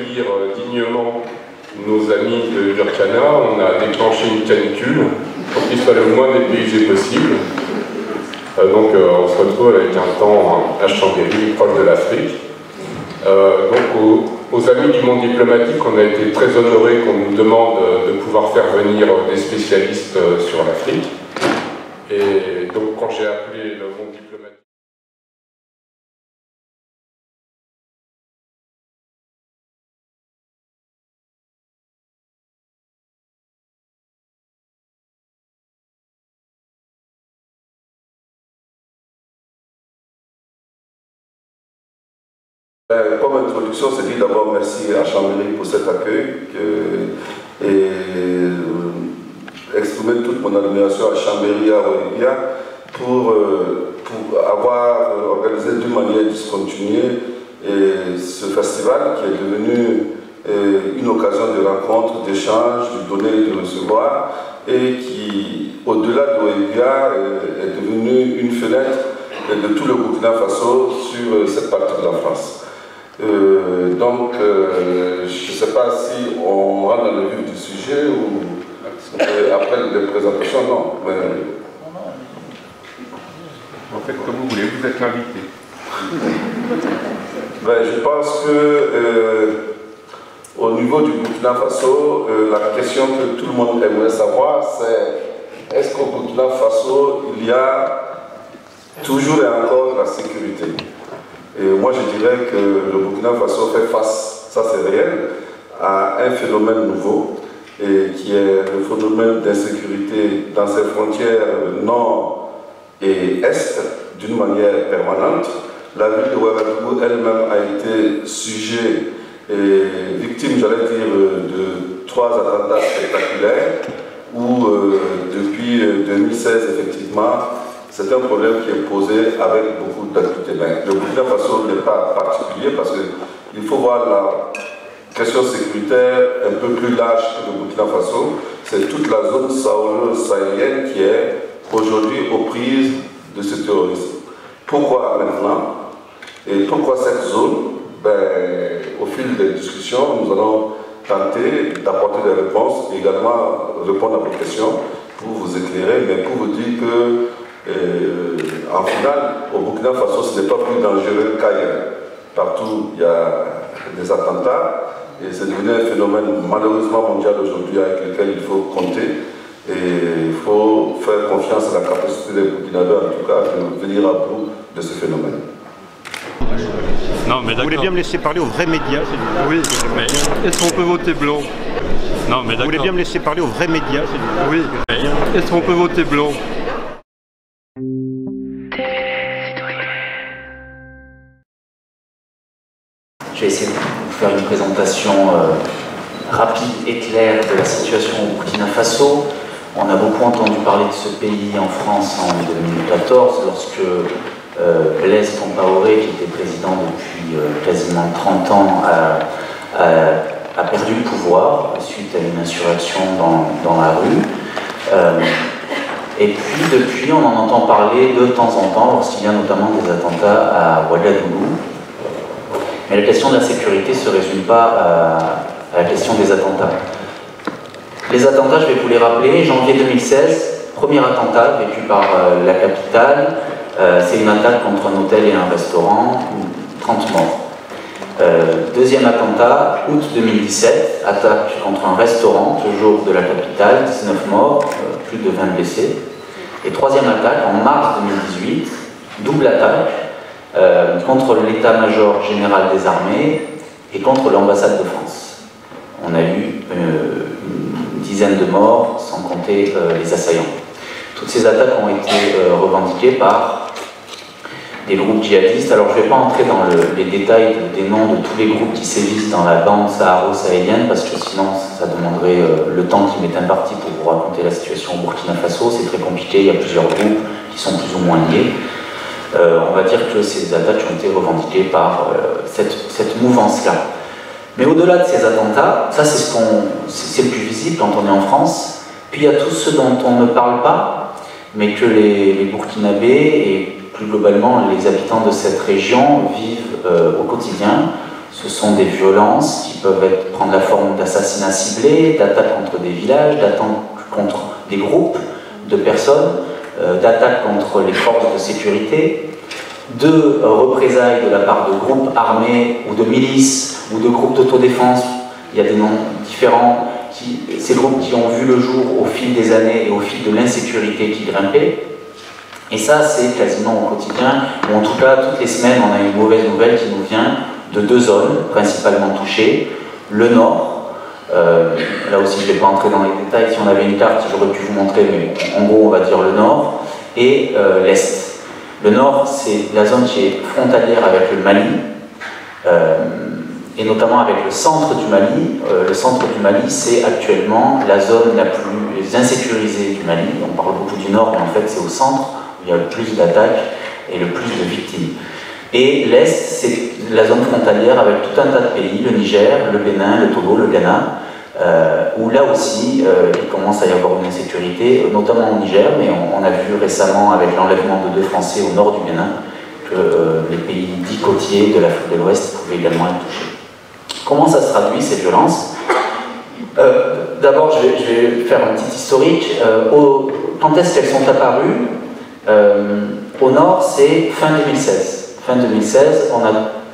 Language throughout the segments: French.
accueillir dignement nos amis de Burkina, on a déclenché une canicule pour qu'ils soient le moins dépaysés possible. Donc on se retrouve avec un temps à Chambéry, proche de l'Afrique. Donc aux amis du monde diplomatique, on a été très honorés qu'on nous demande de pouvoir faire venir des spécialistes sur l'Afrique. Et donc quand j'ai appelé le monde diplomatique, comme introduction, c'est dit d'abord merci à Chambéry pour cet accueil et exprimer toute mon admiration à Chambéry et à Olivia pour avoir organisé d'une manière discontinuée ce festival qui est devenu une occasion de rencontre, d'échange, de donner et de recevoir et qui, au-delà de Olivia, est devenu une fenêtre de tout le Burkina Faso sur cette partie de la France. Donc, je ne sais pas si on rentre dans le vif du sujet ou après les présentations, non. Mais... en fait, comme vous voulez, vous êtes l'invité. Je pense que au niveau du Burkina Faso, la question que tout le monde aimerait savoir, c'est est-ce qu'au Burkina Faso, il y a toujours et encore la sécurité? Et moi, je dirais que le Burkina Faso fait face, ça c'est réel, à un phénomène nouveau, et qui est le phénomène d'insécurité dans ses frontières nord et est, d'une manière permanente. La ville de Ouagadougou elle-même a été sujet et victime, j'allais dire, de 3 attentats spectaculaires, où depuis 2016, effectivement, c'est un problème qui est posé avec beaucoup d'activités. Le Burkina Faso n'est pas particulier parce qu'il faut voir la question sécuritaire un peu plus large que le Burkina Faso. C'est toute la zone sahélienne qui est aujourd'hui aux prises de ce terrorisme. Pourquoi maintenant? Et pourquoi cette zone? Au fil des discussions, nous allons tenter d'apporter des réponses et également répondre à vos questions pour vous éclairer, mais pour vous dire que en final, au Burkina Faso, ce n'est pas plus dangereux qu'ailleurs. Partout, il y a des attentats et c'est devenu un phénomène malheureusement mondial aujourd'hui avec lequel il faut compter et il faut faire confiance à la capacité des Burkinabés, en tout cas, de venir à bout de ce phénomène. Non, mais vous voulez bien me laisser parler aux vrais médias? Oui, mais est-ce qu'on peut voter blanc? Non, mais vous voulez bien me laisser parler aux vrais médias? Oui, mais est-ce qu'on peut voter blanc? Je vais essayer de vous faire une présentation rapide et claire de la situation au Burkina Faso. On a beaucoup entendu parler de ce pays en France en 2014 lorsque Blaise Compaoré, qui était président depuis quasiment 30 ans, a perdu le pouvoir suite à une insurrection dans la rue. Et puis depuis, on en entend parler de temps en temps lorsqu'il y a notamment des attentats à Ouagadougou. Mais la question de la sécurité ne se résume pas à la question des attentats. Les attentats, je vais vous les rappeler. Janvier 2016, premier attentat vécu par la capitale. C'est une attaque contre un hôtel et un restaurant, 30 morts. Deuxième attentat, août 2017, attaque contre un restaurant, toujours de la capitale, 19 morts, plus de 20 blessés. Et troisième attaque, en mars 2018, double attaque contre l'état-major général des armées et contre l'ambassade de France. On a eu une dizaine de morts, sans compter les assaillants. Toutes ces attaques ont été revendiquées par des groupes djihadistes. Alors je ne vais pas entrer dans les détails des noms de tous les groupes qui sévissent dans la bande saharo-sahélienne, parce que sinon ça demanderait le temps qui m'est imparti pour vous raconter la situation au Burkina Faso. C'est très compliqué, il y a plusieurs groupes qui sont plus ou moins liés. On va dire que ces attaques ont été revendiquées par cette mouvance-là. Mais au-delà de ces attentats, ça c'est le plus visible quand on est en France. Puis il y a tout ce dont on ne parle pas, mais que les Burkinabés et plus globalement les habitants de cette région vivent au quotidien. Ce sont des violences qui peuvent prendre la forme d'assassinats ciblés, d'attaques contre des villages, d'attaques contre des groupes de personnes, d'attaques contre les forces de sécurité, de représailles de la part de groupes armés ou de milices ou de groupes d'autodéfense. Il y a des noms différents. Ces groupes qui ont vu le jour au fil des années et au fil de l'insécurité qui grimpait. Et ça, c'est quasiment au quotidien, ou en tout cas, toutes les semaines, on a une mauvaise nouvelle qui nous vient de deux zones principalement touchées. Le nord, là aussi je ne vais pas entrer dans les détails, si on avait une carte, j'aurais pu vous montrer, mais en gros, on va dire le nord, et l'est. Le nord, c'est la zone qui est frontalière avec le Mali, et notamment avec le centre du Mali. Le centre du Mali, c'est actuellement la zone la plus insécurisée du Mali. On parle beaucoup du nord, mais en fait c'est au centre où il y a le plus d'attaques et le plus de victimes. Et l'Est, c'est la zone frontalière avec tout un tas de pays, le Niger, le Bénin, le Togo, le Ghana, où là aussi, il commence à y avoir une insécurité, notamment au Niger, mais on a vu récemment avec l'enlèvement de 2 Français au nord du Bénin, que les pays dits côtiers de l'Afrique de l'Ouest pouvaient également être touchés. Comment ça se traduit, ces violences? D'abord, je vais faire un petit historique. Quand est-ce qu'elles sont apparues? Au nord, c'est fin 2016. Fin 2016, on a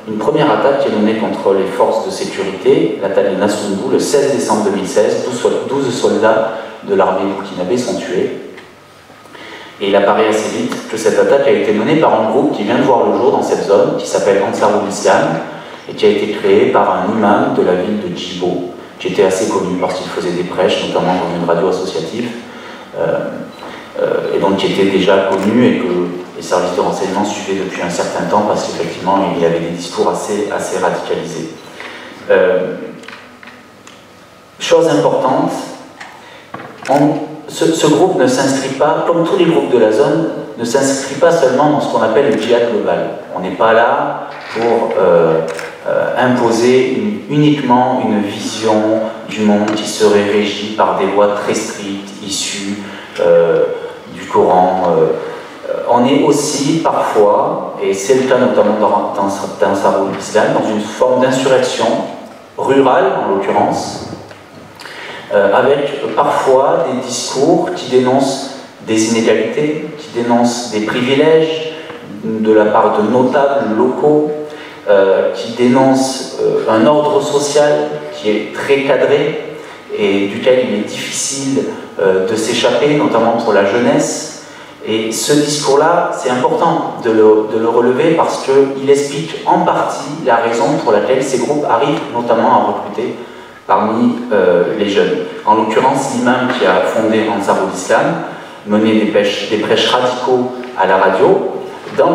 une première attaque qui est menée contre les forces de sécurité, l'attaque de Nassungou, le 16 décembre 2016. 12 soldats de l'armée burkinabé sont tués. Et il apparaît assez vite que cette attaque a été menée par un groupe qui vient de voir le jour dans cette zone, qui s'appelle Ansarul Islam, et qui a été créé par un imam de la ville de Djibo, qui était assez connu parce qu'il faisait des prêches, notamment dans une radio associative, et donc qui était déjà connu et que les services de renseignement suivaient depuis un certain temps parce qu'effectivement il y avait des discours assez radicalisés. Chose importante, ce groupe ne s'inscrit pas, comme tous les groupes de la zone, ne s'inscrit pas seulement dans ce qu'on appelle le djihad global. On n'est pas là pour imposer uniquement une vision du monde qui serait régie par des lois très strictes issues du Coran. On est aussi parfois, et c'est le cas notamment dans Ansarul Islam, dans une forme d'insurrection rurale en l'occurrence, avec parfois des discours qui dénoncent des inégalités, qui dénoncent des privilèges de la part de notables locaux, qui dénoncent un ordre social qui est très cadré et duquel il est difficile de s'échapper, notamment pour la jeunesse. Et ce discours-là, c'est important de le relever parce qu'il explique en partie la raison pour laquelle ces groupes arrivent notamment à recruter parmi les jeunes. En l'occurrence, l'imam qui a fondé Ansarul Islam menait des prêches radicaux à la radio, dans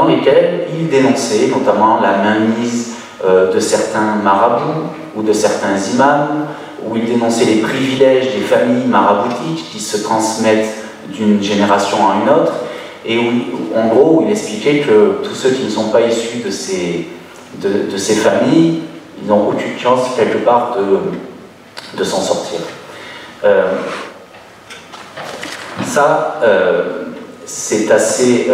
lesquels il dénonçait notamment la mainmise de certains marabouts ou de certains imams, où il dénonçait les privilèges des familles maraboutiques qui se transmettent d'une génération à une autre, et où, en gros, il expliquait que tous ceux qui ne sont pas issus de ces familles, ils n'ont aucune chance quelque part de s'en sortir. C'est assez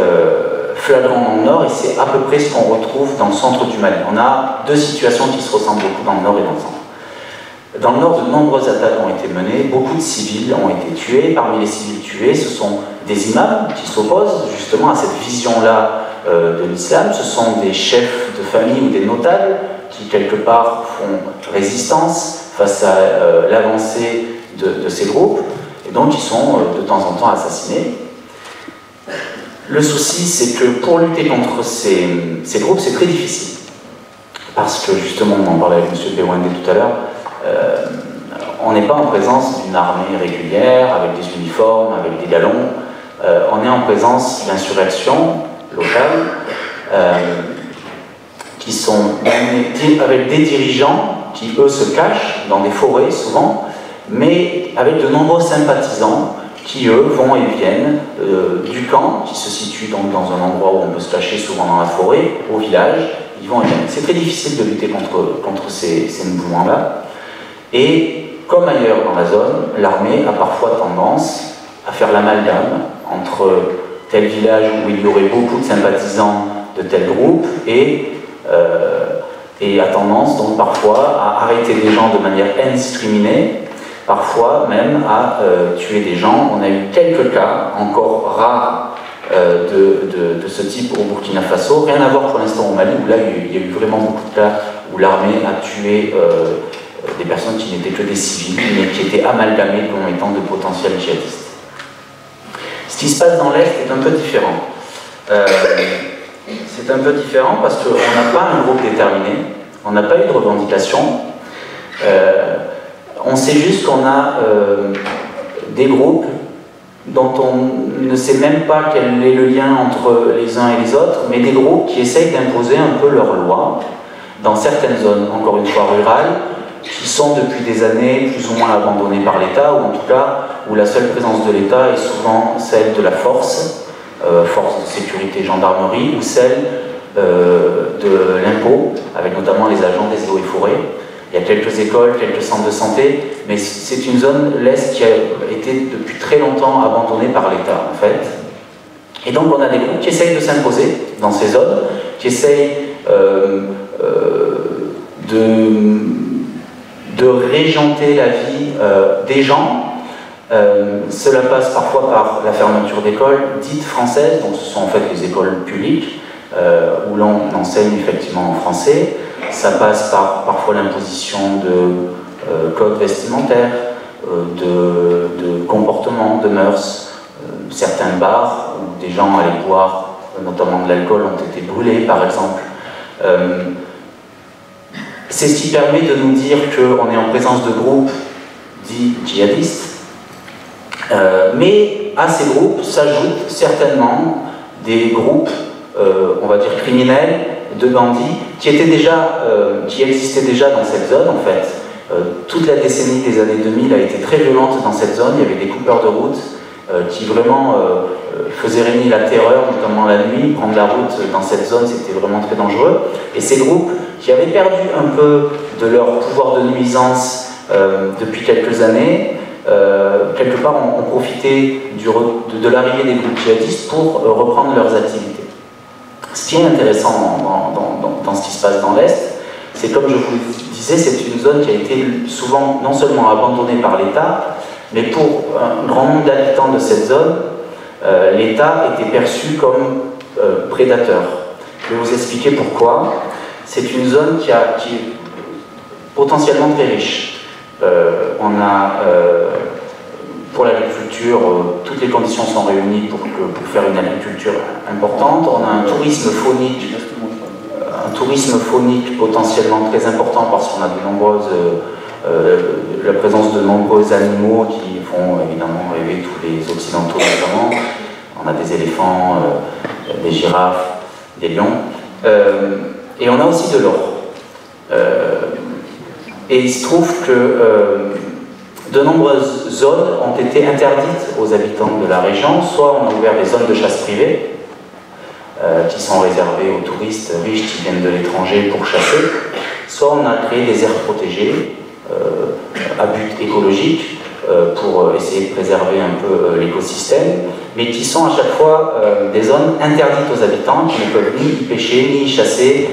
flagrant dans le nord, et c'est à peu près ce qu'on retrouve dans le centre du Mali. On a deux situations qui se ressemblent beaucoup dans le nord et dans le centre. Dans le nord, de nombreuses attaques ont été menées, beaucoup de civils ont été tués. Parmi les civils tués, ce sont des imams qui s'opposent justement à cette vision-là de l'islam. Ce sont des chefs de famille ou des notables qui, quelque part, font résistance face à l'avancée de ces groupes, et donc ils sont de temps en temps assassinés. Le souci, c'est que pour lutter contre ces groupes, c'est très difficile. Parce que justement, on en parlait avec M. Bewende tout à l'heure, on n'est pas en présence d'une armée régulière, avec des uniformes, avec des galons. On est en présence d'insurrections locales qui sont avec des dirigeants qui, eux, se cachent dans des forêts, souvent, mais avec de nombreux sympathisants qui, eux, vont et viennent du camp, qui se situe donc dans un endroit où on peut se cacher, souvent dans la forêt, au village. Ils vont et viennent. C'est très difficile de lutter contre ces mouvements-là. Et comme ailleurs dans la zone, l'armée a parfois tendance à faire l'amalgame entre tel village où il y aurait beaucoup de sympathisants de tel groupe et et a tendance donc parfois à arrêter des gens de manière indiscriminée, parfois même à tuer des gens. On a eu quelques cas encore rares de ce type au Burkina Faso, rien à voir pour l'instant au Mali, où là il y a eu vraiment beaucoup de cas où l'armée a tué des personnes qui n'étaient que des civils, mais qui étaient amalgamées comme étant de potentiels djihadistes. Ce qui se passe dans l'Est est un peu différent. C'est un peu différent parce qu'on n'a pas un groupe déterminé, on n'a pas eu de revendication. On sait juste qu'on a des groupes dont on ne sait même pas quel est le lien entre les uns et les autres, mais des groupes qui essayent d'imposer un peu leurs lois dans certaines zones, encore une fois rurales, qui sont depuis des années plus ou moins abandonnées par l'État, ou en tout cas où la seule présence de l'État est souvent celle de la force, force de sécurité, gendarmerie, ou celle de l'impôt, avec notamment les agents des eaux et forêts. Il y a quelques écoles, quelques centres de santé, mais c'est une zone, l'Est, qui a été depuis très longtemps abandonnée par l'État, en fait. Et donc on a des groupes qui essayent de s'imposer dans ces zones, qui essayent de régenter la vie des gens. Cela passe parfois par la fermeture d'écoles dites françaises, donc ce sont en fait les écoles publiques, où l'on enseigne effectivement en français. Ça passe par parfois l'imposition de codes vestimentaires, de comportements, de mœurs. Certains bars où des gens allaient boire, notamment de l'alcool, ont été brûlés par exemple. C'est ce qui permet de nous dire qu'on est en présence de groupes dits djihadistes, mais à ces groupes s'ajoutent certainement des groupes, on va dire criminels, de bandits, qui existaient déjà dans cette zone en fait. Toute la décennie des années 2000 a été très violente dans cette zone. Il y avait des coupeurs de route qui vraiment faisaient régner la terreur, notamment la nuit. Prendre la route dans cette zone, c'était vraiment très dangereux. Et ces groupes qui avaient perdu un peu de leur pouvoir de nuisance depuis quelques années, quelque part ont profité de l'arrivée des groupes djihadistes pour reprendre leurs activités. Ce qui est intéressant dans ce qui se passe dans l'Est, c'est comme je vous le disais, c'est une zone qui a été souvent non seulement abandonnée par l'État, mais pour un grand nombre d'habitants de cette zone, l'État était perçu comme prédateur. Je vais vous expliquer pourquoi. C'est une zone qui est potentiellement très riche. On a, pour l'agriculture, toutes les conditions sont réunies pour faire une agriculture importante. On a un tourisme faunique potentiellement très important parce qu'on a la présence de nombreux animaux qui font évidemment rêver tous les Occidentaux notamment. On a des éléphants, des girafes, des lions. Et on a aussi de l'or. Et il se trouve que de nombreuses zones ont été interdites aux habitants de la région. Soit on a ouvert des zones de chasse privée, qui sont réservées aux touristes riches qui viennent de l'étranger pour chasser, soit on a créé des aires protégées à but écologique pour essayer de préserver un peu l'écosystème, mais qui sont à chaque fois des zones interdites aux habitants qui ne peuvent ni y pêcher, ni y chasser,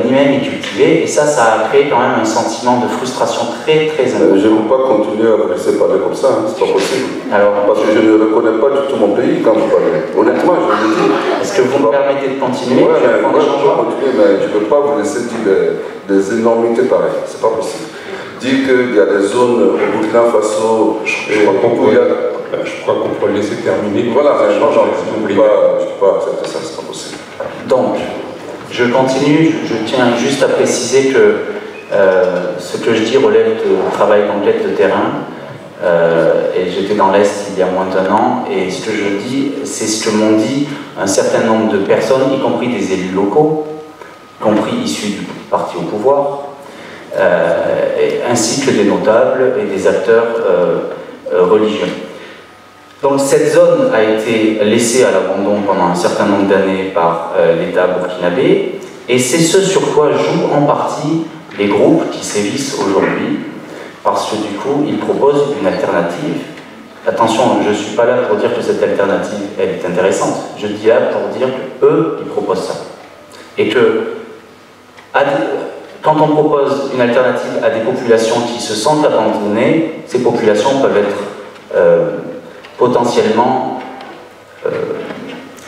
ni même y cultiver, et ça a créé quand même un sentiment de frustration très très important. Je ne veux pas continuer à vous laisser parler comme ça, c'est pas possible. Alors, parce que je ne reconnais pas du tout mon pays quand vous parlez. Honnêtement, je vous le dis. Est-ce que vous me permettez de continuer? Oui, je peux continuer, mais je ne peux pas vous laisser dire des énormités pareilles, c'est pas possible. Dire qu'il y a des zones au Burkina Faso, je crois qu'on peut le laisser terminer. Voilà, je ne peux pas accepter ça, c'est pas possible. Donc, je continue, je tiens juste à préciser que ce que je dis relève de travail d'enquête de terrain, et j'étais dans l'Est il y a moins d'1 an, et ce que je dis, c'est ce que m'ont dit un certain nombre de personnes, y compris des élus locaux, y compris issus du parti au pouvoir, ainsi que des notables et des acteurs religieux. Donc cette zone a été laissée à l'abandon pendant un certain nombre d'années par l'État burkinabé, et c'est ce sur quoi jouent en partie les groupes qui sévissent aujourd'hui, parce que du coup ils proposent une alternative. Attention, je ne suis pas là pour dire que cette alternative elle est intéressante, je dis là pour dire qu'eux ils proposent ça. Et que quand on propose une alternative à des populations qui se sentent abandonnées, ces populations peuvent être potentiellement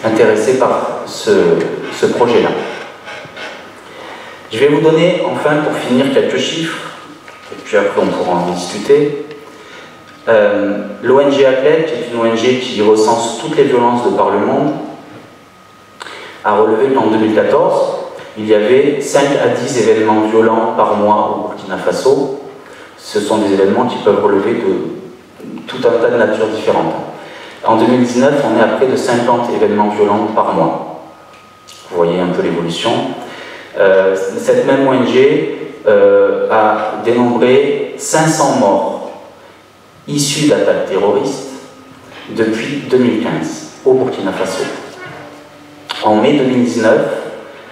intéressées par ce projet-là. Je vais vous donner enfin pour finir quelques chiffres, et puis après on pourra en discuter. L'ONG ACLED, qui est une ONG qui recense toutes les violences de par le monde, a relevé qu'en 2014, il y avait 5 à 10 événements violents par mois au Burkina Faso. Ce sont des événements qui peuvent relever de tout un tas de natures différentes. En 2019, on est à près de 50 événements violents par mois. Vous voyez un peu l'évolution. Cette même ONG a dénombré 500 morts issus d'attaques terroristes depuis 2015 au Burkina Faso. En mai 2019,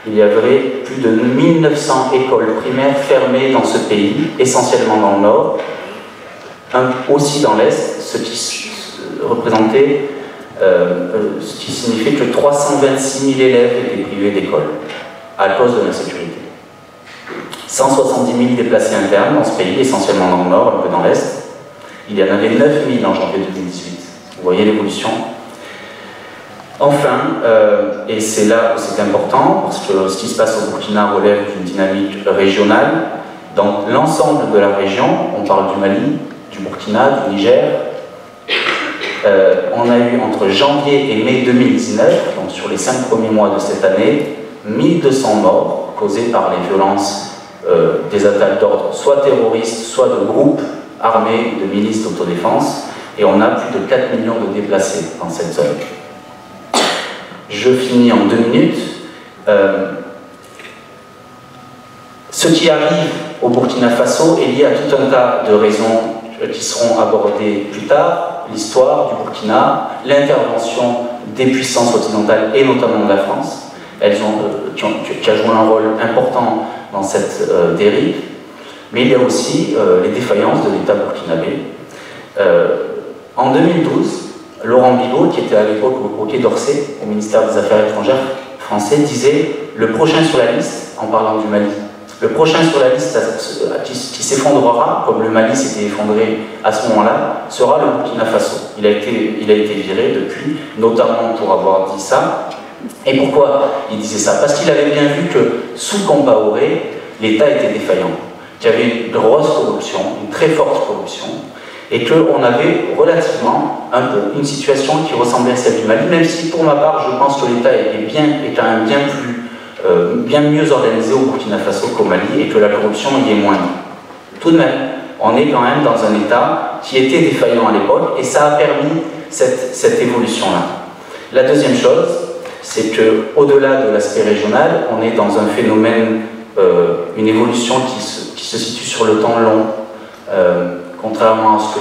il y avait plus de 1900 écoles primaires fermées dans ce pays, essentiellement dans le nord, aussi dans l'est, ce qui représentait, ce qui signifiait que 326 000 élèves étaient privés d'école à cause de l'insécurité. 170 000 déplacés internes dans ce pays, essentiellement dans le nord, un peu dans l'est. Il y en avait 9 000 en janvier 2018. Vous voyez l'évolution. Enfin, et c'est là où c'est important, parce que ce qui se passe au Burkina relève d'une dynamique régionale. Dans l'ensemble de la région, on parle du Mali, du Burkina, du Niger. On a eu entre janvier et mai 2019, donc sur les 5 premiers mois de cette année, 1200 morts causés par les violences des attaques d'ordre, soit terroristes, soit de groupes armés de milices d'autodéfense, et on a plus de 4 millions de déplacés dans cette zone. Je finis en 2 minutes. Ce qui arrive au Burkina Faso est lié à tout un tas de raisons qui seront abordées plus tard. L'histoire du Burkina, l'intervention des puissances occidentales et notamment de la France, qui a joué un rôle important dans cette dérive. Mais il y a aussi les défaillances de l'État burkinabé. En 2012, Laurent Bigot, qui était à l'époque au Quai d'Orsay, au ministère des Affaires étrangères français, disait « Le prochain sur la liste », en parlant du Mali, le prochain sur la liste qui s'effondrera, comme le Mali s'était effondré à ce moment-là, sera le Burkina Faso. Il a été viré depuis, notamment pour avoir dit ça. Et pourquoi il disait ça? Parce qu'il avait bien vu que sous Compaoré, l'État était défaillant, qu'il y avait une grosse corruption, une très forte corruption, et qu'on avait relativement un peu une situation qui ressemblait à celle du Mali, même si pour ma part je pense que l'État est quand même bien mieux organisé au Burkina Faso qu'au Mali et que la corruption y est moindre. Tout de même, on est quand même dans un État qui était défaillant à l'époque et ça a permis cette évolution-là. La deuxième chose, c'est qu'au-delà de l'aspect régional, on est dans un phénomène, une évolution qui se situe sur le temps long. Contrairement à ce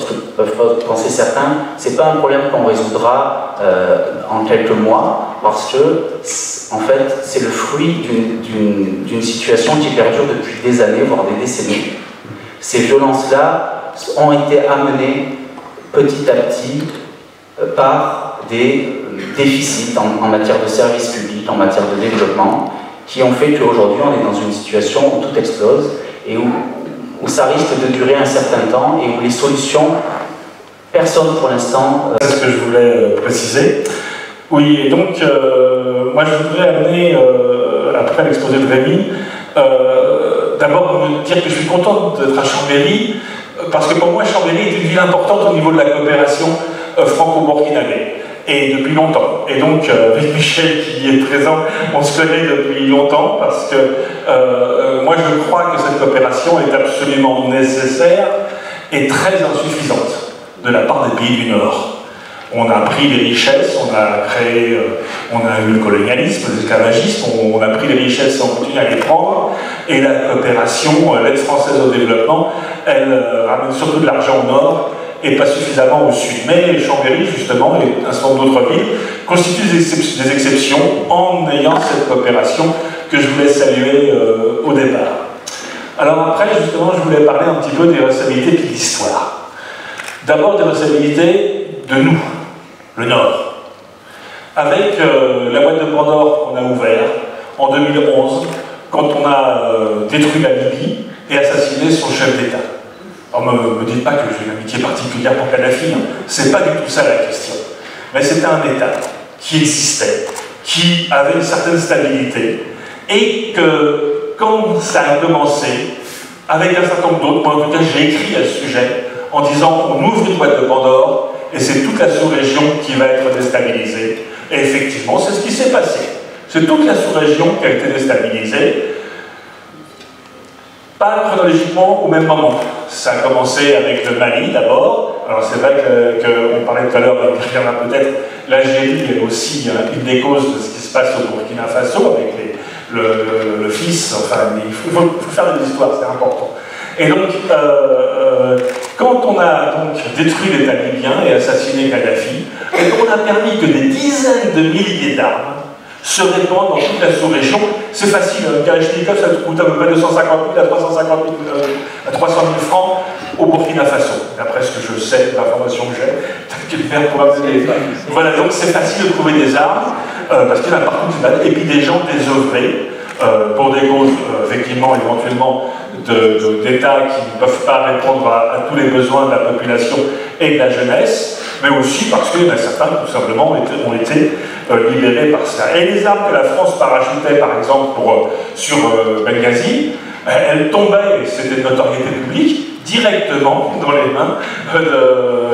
que peuvent penser certains, ce n'est pas un problème qu'on résoudra en quelques mois, parce que, en fait, c'est le fruit d'une situation qui perdure depuis des années, voire des décennies. Ces violences-là ont été amenées petit à petit par des déficits en matière de services publics, en matière de développement, qui ont fait qu'aujourd'hui on est dans une situation où tout explose et où ça risque de durer un certain temps et où les solutions, personne pour l'instant... C'est ce que je voulais préciser. Oui, et donc, moi je voudrais amener, après l'exposé de Rémi, d'abord me dire que je suis content d'être à Chambéry, parce que pour moi Chambéry est une ville importante au niveau de la coopération franco-burkinabé. Et depuis longtemps. Et donc, avec Michel qui est présent, on se connaît depuis longtemps parce que moi je crois que cette coopération est absolument nécessaire et très insuffisante de la part des pays du Nord. On a pris les richesses, on a eu le colonialisme, l'esclavagisme, on a pris les richesses, on continue à les prendre, et la coopération, l'aide française au développement, elle ramène surtout de l'argent au Nord, et pas suffisamment au sud. Mais Chambéry, justement, et un certain nombre d'autres villes, constituent des exceptions en ayant cette coopération que je voulais saluer au départ. Alors après, justement, je voulais parler un petit peu des responsabilités et de l'histoire. D'abord des responsabilités de nous, le Nord. Avec la boîte de Pandore qu'on a ouverte en 2011, quand on a détruit la Libye et assassiné son chef d'État. Alors ne me dites pas que j'ai une amitié particulière pour Kadhafi, hein. C'est pas du tout ça la question. Mais c'était un État qui existait, qui avait une certaine stabilité, et que quand ça a commencé, avec un certain nombre d'autres, moi en tout cas j'ai écrit à ce sujet, en disant on ouvre une boîte de Pandore, et c'est toute la sous-région qui va être déstabilisée. Et effectivement, c'est ce qui s'est passé. C'est toute la sous-région qui a été déstabilisée, pas chronologiquement au même moment. Ça a commencé avec le Mali d'abord. Alors c'est vrai qu'on parlait tout à l'heure, il y en a peut-être, l'Algérie est aussi une des causes de ce qui se passe au Burkina Faso, avec le fils, enfin il faut faire des histoires, c'est important. Et donc, quand on a donc détruit l'État libyen et assassiné Kadhafi, et qu'on a permis que des dizaines de milliers d'armes se répandent dans toute la sous-région, c'est facile, un Kalachnikov ça coûte à peu près 250 000 à 300 000 francs au Burkina Faso. D'après ce que je sais, l'information que j'ai, peut-être que le maire pourra me donner. Voilà, donc c'est facile de trouver des armes, parce qu'il y en a partout, et puis des gens désœuvrés, pour des causes, effectivement, éventuellement, d'États qui ne peuvent pas répondre à tous les besoins de la population et de la jeunesse, mais aussi parce que certains, tout simplement, ont été libérés par ça. Et les armes que la France parachutait, par exemple, sur Benghazi, elles tombaient, et c'était de notoriété publique, directement dans les mains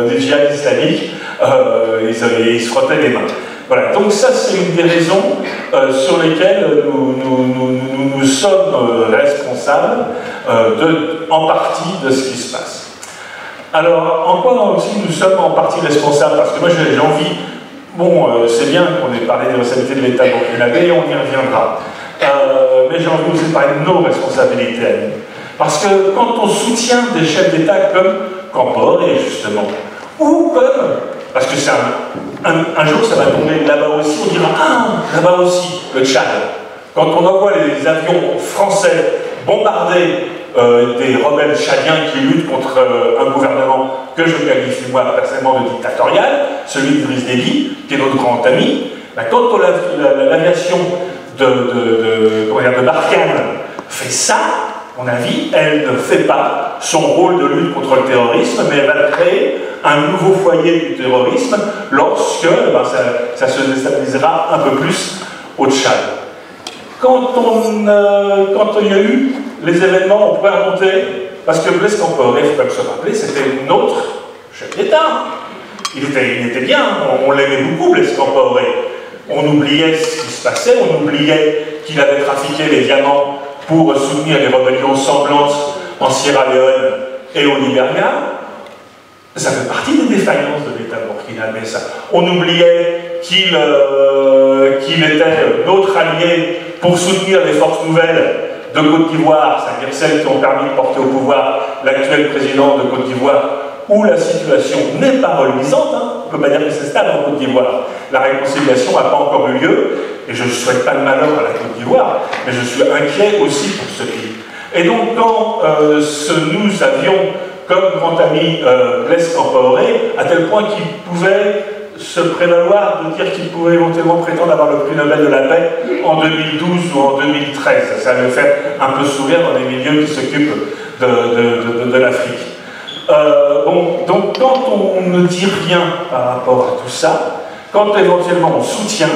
des djihadistes islamiques. Ils se frottaient les mains. Voilà, donc ça c'est une des raisons sur lesquelles nous sommes responsables en partie de ce qui se passe. Alors, en quoi aussi nous sommes en partie responsables? Parce que moi j'ai envie, bon, c'est bien qu'on ait parlé des responsabilités de l'État burkinabé, on y reviendra. Mais j'ai envie aussi de parler de nos responsabilités à nous. Parce que quand on soutient des chefs d'État comme Compaoré, justement, ou comme, parce que c'est un jour ça va tomber là-bas aussi, on dira, ah, là-bas aussi, le Tchad. Quand on envoie les avions français bombarder des rebelles tchadiens qui luttent contre un gouvernement que je qualifie moi personnellement de dictatorial, celui d'Idriss Déby, qui est notre grand ami, ben, quand l'aviation de Barkhane fait ça, à mon avis, elle ne fait pas son rôle de lutte contre le terrorisme, mais elle va créer un nouveau foyer du terrorisme lorsque ben, ça se déstabilisera un peu plus au Tchad. Quand il y a eu les événements, on pourrait remonter, parce que Blaise Compaoré, il faut quand même se rappeler, c'était notre chef d'État. Il était bien, on l'aimait beaucoup, Blaise Compaoré. On oubliait ce qui se passait, on oubliait qu'il avait trafiqué les diamants pour soutenir les rébellions sanglantes en Sierra Leone et au Liberia. Ça fait partie des défaillances de l'État burkinabé, ça. On oubliait qu'il était notre allié pour soutenir les forces nouvelles de Côte d'Ivoire, c'est-à-dire celles qui ont permis de porter au pouvoir l'actuel président de Côte d'Ivoire, où la situation n'est pas reluisante, hein. On ne peut pas dire que c'est stable en Côte d'Ivoire. La réconciliation n'a pas encore eu lieu, et je ne souhaite pas de malheur à la Côte d'Ivoire, mais je suis inquiet aussi pour ce pays. Et donc quand nous avions comme grand ami Blaise Compaoré, à tel point qu'il pouvait se prévaloir de dire qu'il pouvait éventuellement prétendre avoir le prix Nobel de la paix en 2012 ou en 2013. Ça me fait un peu sourire dans les milieux qui s'occupent de l'Afrique. Bon, donc quand on ne dit rien par rapport à tout ça, quand éventuellement on soutient,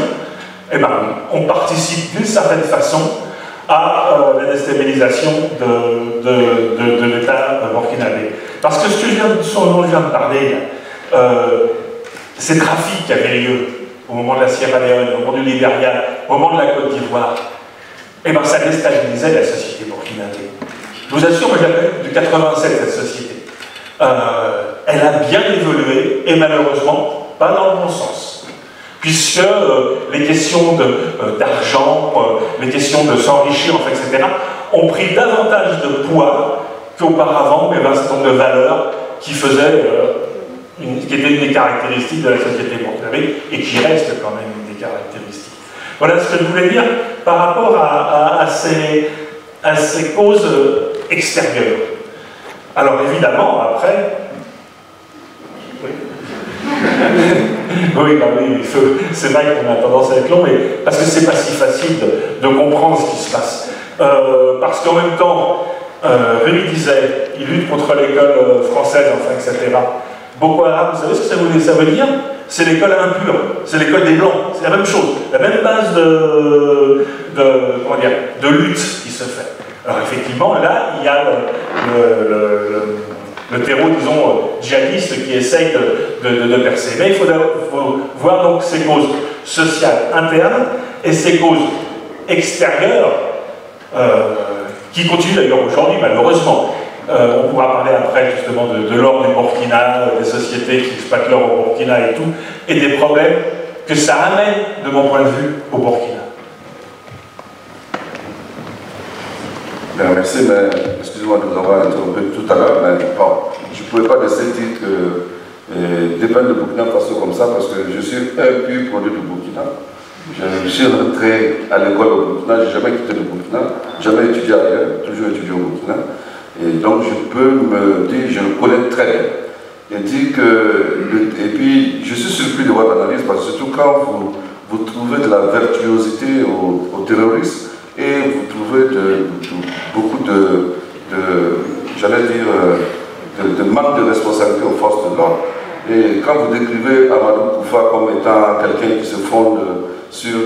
eh ben, on participe d'une certaine façon à la déstabilisation de l'État burkinabé. Parce que ce dont je viens de parler, ces trafics qui avaient lieu au moment de la Sierra Leone, au moment du Liberia, au moment de la Côte d'Ivoire, eh ben, ça déstabilisait la société burkinabé. Je vous assure, moi j'appelle de 87 cette société. Elle a bien évolué, et malheureusement, pas dans le bon sens. Puisque les questions d'argent, les questions de s'enrichir, en fait, etc., ont pris davantage de poids qu'auparavant, mais un certain nombre de valeurs qui faisaient, qui étaient une des caractéristiques de la société burkinabé, et qui restent quand même une des caractéristiques. Voilà ce que je voulais dire par rapport à ces causes extérieures. Alors évidemment, après... Oui. Oui, bah oui, c'est vrai qu'on a tendance à être long, mais parce que c'est pas si facile de comprendre ce qui se passe. parce qu'en même temps, Rémi disait, il lutte contre l'école française, enfin, etc. Boko Haram, vous savez ce que ça veut dire? C'est l'école impure, c'est l'école des Blancs, c'est la même chose, la même base de lutte qui se fait. Alors effectivement, là, il y a le terreau, disons, djihadiste qui essaye de percer. Mais il faut voir donc ces causes sociales internes et ces causes extérieures qui continuent d'ailleurs aujourd'hui, malheureusement. On pourra parler après justement de l'or du Burkina, des sociétés qui exploitent l'or au Burkina et tout, et des problèmes que ça amène, de mon point de vue, au Burkina. Bien, merci, mais excusez-moi de vous avoir interrompu tout à l'heure, mais bon, je ne pouvais pas laisser dire que dépeindre le Burkina Faso comme ça, parce que je suis un pur produit du Burkina. Je suis rentré à l'école au Burkina, je n'ai jamais quitté le Burkina, jamais étudié ailleurs, toujours étudié au Burkina. Et donc je peux me dire, je le connais très bien. Et dire que, et puis je suis surpris de votre analyse, parce que surtout quand vous trouvez de la virtuosité aux terroristes, et vous trouvez beaucoup j'allais dire, de manque de responsabilité aux forces de l'ordre. Et quand vous décrivez Amadou Koufa comme étant quelqu'un qui se fonde sur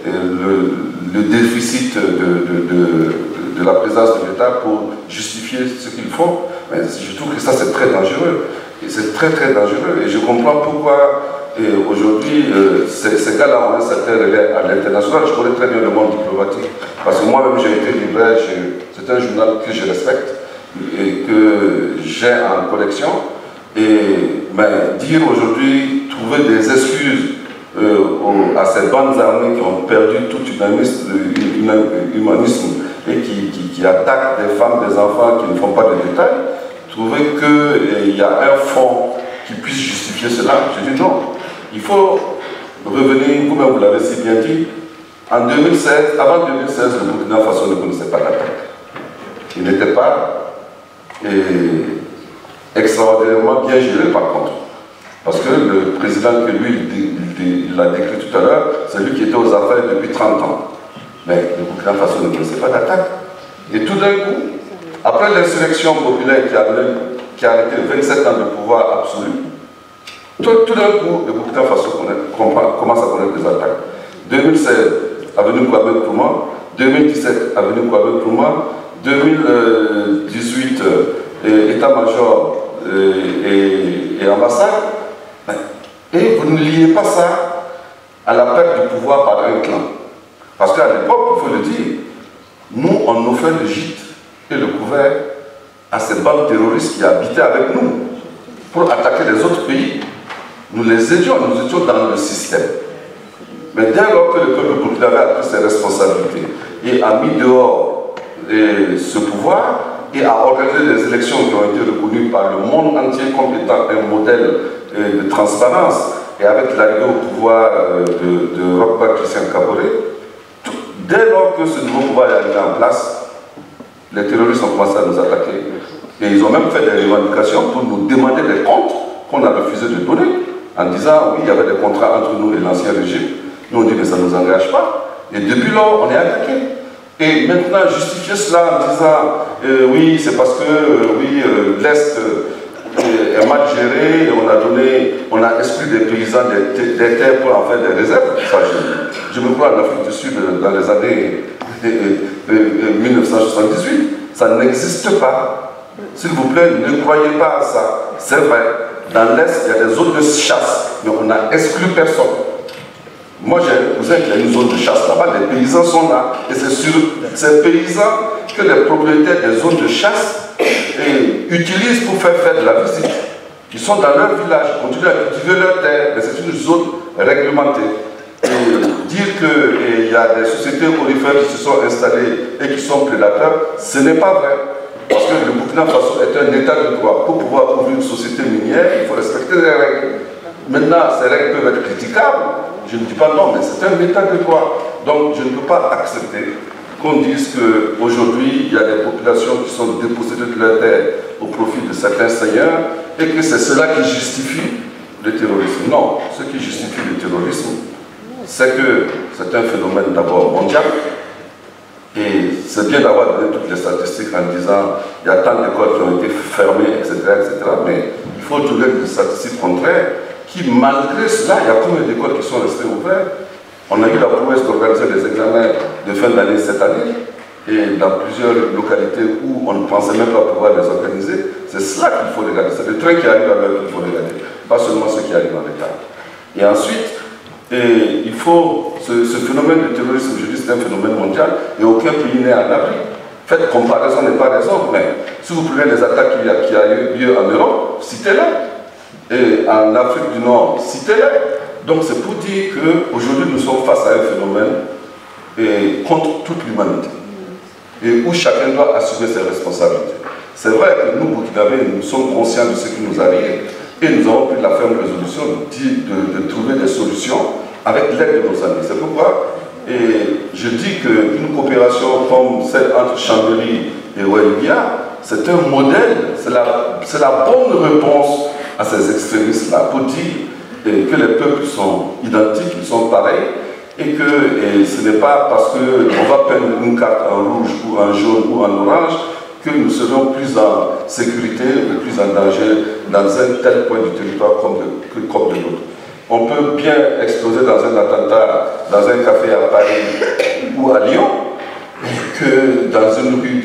le déficit de la présence de l'État pour justifier ce qu'ils font, mais je trouve que ça c'est très dangereux. Et c'est très très dangereux. Et je comprends pourquoi aujourd'hui ces gars-là ont un certain relais à l'international. Je connais très bien le monde diplomatique. Parce que moi-même j'ai été libraire, c'est un journal que je respecte et que j'ai en collection. Et dire aujourd'hui, trouver des excuses à ces bandes armées qui ont perdu tout humanisme et qui attaquent des femmes, des enfants, qui ne font pas de détails, trouver qu'il y a un fond qui puisse justifier cela, je dis non. Il faut revenir, vous-même vous l'avez si bien dit, en 2016, avant 2016, le Burkina Faso ne connaissait pas l'attaque. Il n'était pas extraordinairement bien géré par contre. Parce que le président que lui, il l'a décrit tout à l'heure, c'est lui qui était aux affaires depuis 30 ans. Mais le Burkina Faso ne connaissait pas d'attaque. Et tout d'un coup, après l'insurrection populaire qui a arrêté 27 ans de pouvoir absolu, tout d'un coup, le Burkina Faso commence à connaître des attaques. 2016, avenue Kwame Nkrumah, 2017, avenue Kwame Nkrumah, 2018, état-major et ambassade. Et vous ne liez pas ça à la perte du pouvoir par un clan. Parce qu'à l'époque, il faut le dire, nous, on offrait le gîte et le couvert à ces bandes terroristes qui habitaient avec nous pour attaquer les autres pays. Nous les aidions, nous étions dans le système. Mais dès lors que le peuple burkinabé a pris ses responsabilités et a mis dehors ce pouvoir et a organisé des élections qui ont été reconnues par le monde entier comme étant un modèle de transparence, et avec l'arrivée au pouvoir de Roch Christian Kaboré, dès lors que ce nouveau pouvoir est arrivé en place, les terroristes ont commencé à nous attaquer. Et ils ont même fait des revendications pour nous demander des comptes qu'on a refusé de donner, en disant oui, il y avait des contrats entre nous et l'ancien régime. Nous on dit que ça ne nous engage pas. Et depuis lors, on est attaqué. Et maintenant, justifier cela en disant oui, c'est parce que l'Est est mal géré, et on a exclu des paysans des terres pour en faire des réserves. Ça, je me crois en Afrique du Sud dans les années 1978. Ça n'existe pas. S'il vous plaît, ne croyez pas à ça. C'est vrai, dans l'Est, il y a des zones de chasse, mais on n'a exclu personne. Moi, j'ai un cousin qui a une zone de chasse là-bas, les paysans sont là, et c'est sur ces paysans que les propriétaires des zones de chasse utilisent pour faire de la visite. Ils sont dans leur village, ils continuent à cultiver leur terre, mais c'est une zone réglementée. Et dire qu'il y a des sociétés aurifères qui se sont installées et qui sont prédateurs, ce n'est pas vrai. Parce que le Burkina Faso est un état de droit. Pour pouvoir ouvrir une société minière, il faut respecter les règles. Maintenant, ces règles peuvent être critiquables. Je ne dis pas non, mais c'est un état de droit. Donc, je ne peux pas accepter qu'on dise qu'aujourd'hui, il y a des populations qui sont dépossédées de leur terre au profit de certains seigneurs et que c'est cela qui justifie le terrorisme. Non, ce qui justifie le terrorisme, c'est que c'est un phénomène d'abord mondial et c'est bien d'avoir donné toutes les statistiques en disant il y a tant d'écoles qui ont été fermées, etc., mais il faut trouver des statistiques contraires qui, malgré cela, il y a combien d'écoles qui sont restées ouvertes. On a eu la prouesse d'organiser des examens de fin d'année cette année, et dans plusieurs localités où on ne pensait même pas pouvoir les organiser. C'est cela qu'il faut regarder, c'est le train qui arrive à l'heure qu'il faut regarder, pas seulement ceux qui arrivent en retard. Et ensuite, il faut, ce phénomène de terrorisme, je dis c'est un phénomène mondial, et aucun pays n'est à l'abri. Faites comparaison n'est pas raison, mais si vous prenez les attaques qui a eu lieu en Europe, citez-les. Et en Afrique du Nord, citez-les. Donc c'est pour dire qu'aujourd'hui nous sommes face à un phénomène contre toute l'humanité, et où chacun doit assumer ses responsabilités. C'est vrai que nous, Burkinabés, nous sommes conscients de ce qui nous arrive, et nous avons pris la ferme résolution de trouver des solutions avec l'aide de nos amis. C'est pourquoi je dis qu'une coopération comme celle entre Chambéry et Ouelibia, c'est un modèle, c'est la bonne réponse à ces extrémistes-là, pour dire que les peuples sont identiques, ils sont pareils, et que ce n'est pas parce qu'on va peindre une carte en rouge ou en jaune ou en orange que nous serons plus en sécurité ou plus en danger dans un tel point du territoire comme de l'autre. On peut bien exploser dans un attentat, dans un café à Paris ou à Lyon, que dans une rue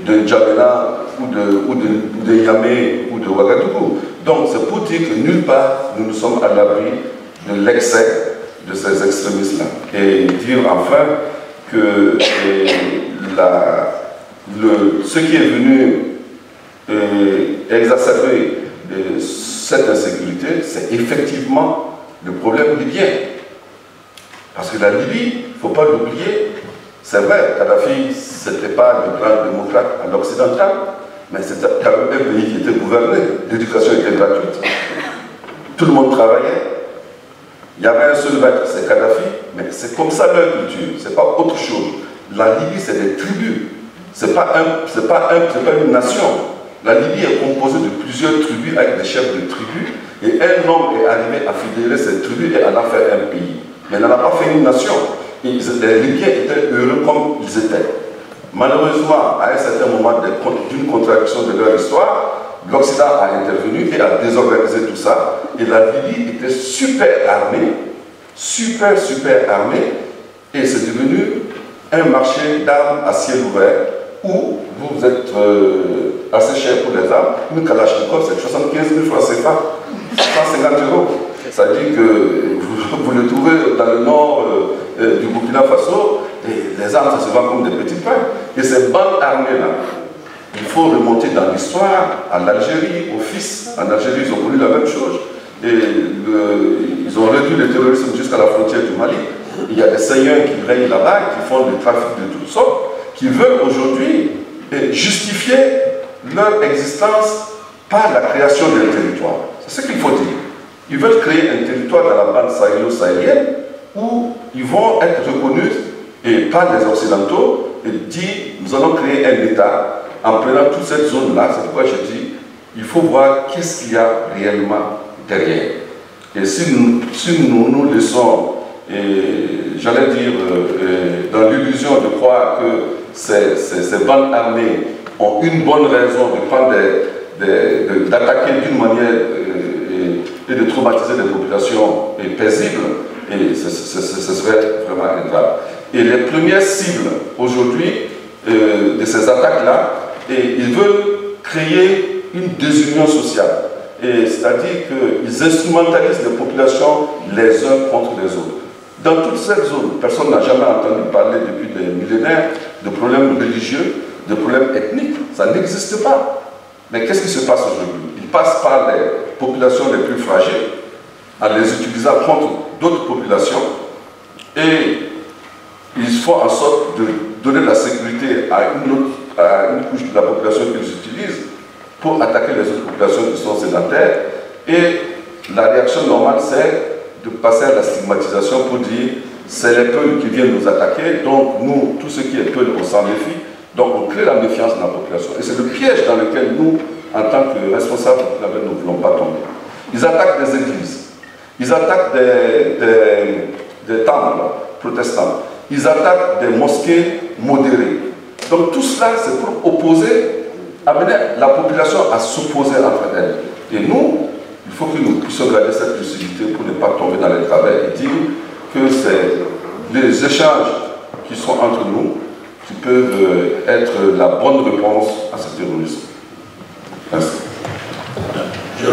de N'Djamena ou de Niamey ou de Ouagadougou. Donc c'est pour dire que nulle part nous sommes à l'abri de l'excès de ces extrémistes-là. Et dire enfin que ce qui est venu exacerber cette insécurité, c'est effectivement le problème libyen. Parce que la Libye, il ne faut pas l'oublier, c'est vrai, Kadhafi, ce n'était pas le grand démocrate à l'occidental, mais c'était quand même un pays qui était gouverné, l'éducation était gratuite, tout le monde travaillait, il y avait un seul maître, c'est Kadhafi, mais c'est comme ça leur culture, c'est pas autre chose. La Libye, c'est des tribus, c'est pas une nation. La Libye est composée de plusieurs tribus avec des chefs de tribus, et un homme est arrivé à fédérer ces tribus et en a fait un pays. Mais il n'en a pas fait une nation. Les Libyens étaient heureux comme ils étaient. Malheureusement, à un certain moment d'une contradiction de leur histoire, l'Occident a intervenu et a désorganisé tout ça. Et la Libye était super armée, super armée, et c'est devenu un marché d'armes à ciel ouvert où vous êtes assez cher pour les armes. Une Kalachnikov, c'est 75 000 francs CFA, 150 €. Ça dit que vous le trouvez dans le nord du Burkina Faso, et les armes, ça se vend comme des petits pains. Et ces bandes armées-là, il faut remonter dans l'histoire, à l'Algérie, au FIS. En Algérie, ils ont connu la même chose. Et ils ont réduit le terrorisme jusqu'à la frontière du Mali. Il y a des seigneurs qui règnent là-bas, qui font du trafic de toutes sortes, qui veulent aujourd'hui justifier leur existence par la création d'un territoire. C'est ce qu'il faut dire. Ils veulent créer un territoire dans la bande sahélo-sahélienne où ils vont être reconnus par les Occidentaux et dire nous allons créer un État en prenant toute cette zone-là. C'est pourquoi je dis il faut voir qu'est-ce qu'il y a réellement derrière. Et si nous nous laissons, j'allais dire, dans l'illusion de croire que ces bandes armées ont une bonne raison de prendre d'attaquer d'une manière et de traumatiser des populations paisibles, et ce serait vraiment grave. Et les premières cibles aujourd'hui de ces attaques-là, ils veulent créer une désunion sociale. C'est-à-dire qu'ils instrumentalisent les populations les uns contre les autres. Dans toute cette zone, personne n'a jamais entendu parler depuis des millénaires de problèmes religieux, de problèmes ethniques. Ça n'existe pas. Mais qu'est-ce qui se passe aujourd'hui? Ils passent par les populations les plus fragiles, en les utilisant contre d'autres populations, et ils font en sorte de donner la sécurité à une couche de la population qu'ils utilisent pour attaquer les autres populations qui sont sédentaires. Et la réaction normale, c'est de passer à la stigmatisation pour dire c'est les peuples qui viennent nous attaquer, donc nous, tout ce qui est peuple, on s'en méfie. Donc on crée la méfiance dans la population. Et c'est le piège dans lequel nous, en tant que responsables, nous ne voulons pas tomber. Ils attaquent des églises, ils attaquent des temples protestants, ils attaquent des mosquées modérées. Donc tout cela, c'est pour opposer, amener la population à s'opposer entre elles. Et nous, il faut que nous puissions garder cette lucidité pour ne pas tomber dans les travers et dire que c'est les échanges qui sont entre nous qui peuvent être la bonne réponse à ce terrorisme. Merci. Je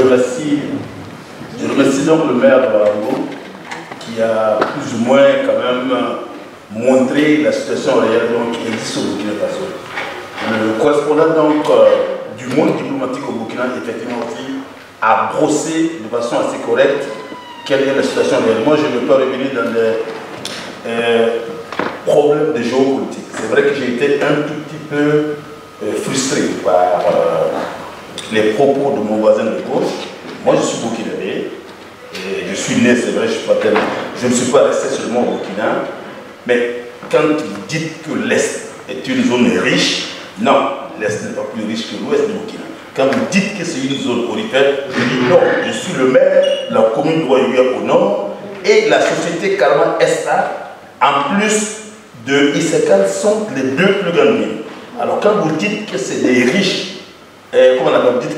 remercie donc le maire de Ouagadougou qui a plus ou moins quand même montré la situation réelle donc, qui existe au Burkina Faso. Le correspondant donc, du monde diplomatique au Burkina effectivement aussi a brossé de façon assez correcte quelle est la situation réelle. Moi je ne peux pas revenir dans des problèmes de géopolitique. C'est vrai que j'ai été un tout petit peu frustré par les propos de mon voisin de gauche. Moi je suis burkinabé, et je suis né, c'est vrai, je ne suis pas resté seulement au Burkina, mais quand vous dites que l'Est est une zone riche, non, l'Est n'est pas plus riche que l'Ouest du Burkina. Quand vous dites que c'est une zone aurifère, je dis non, je suis le maire de la commune de Ouagadougou au nord, et la société Karma SA, en plus de Isekal, sont les deux plus grandes mines. Alors quand vous dites que c'est des riches, comment on appelle, vous dites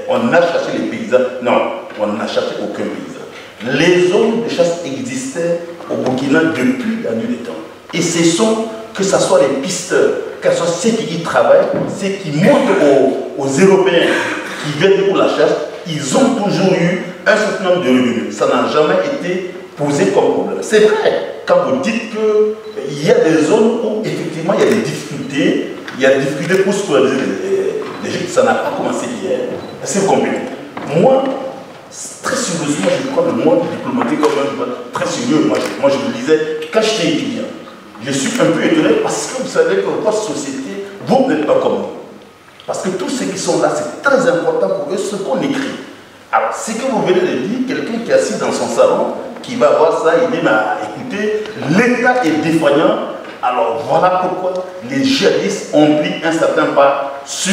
qu'on a cherché les paysans, non, on n'a cherché aucun paysan. Les zones de chasse existaient au Burkina depuis la nuit des temps. Et ce sont, que ce soit les pisteurs, que ce soit ceux qui y travaillent, ceux qui montrent aux Européens qui viennent pour la chasse, ils ont toujours eu un certain nombre de revenus. Ça n'a jamais été posé comme problème. C'est vrai, quand vous dites qu'il y a des zones où effectivement il y a des difficultés, il y a des difficultés pour scolariser les jeunes, ça n'a pas commencé hier. Est-ce que vous comprenez? Moi, très sérieusement, je crois le monde diplomatique comme un très sérieux. Moi, je me disais, quand j'étais étudiant, je suis un peu étonné parce que vous savez que votre société, vous n'êtes pas comme nous. Parce que tous ceux qui sont là, c'est très important pour eux ce qu'on écrit. Alors, ce que vous venez de dire, quelqu'un qui est assis dans son salon, qui va voir ça, il dit, écoutez, l'État est défaillant. Alors voilà pourquoi les djihadistes ont pris un certain pas sur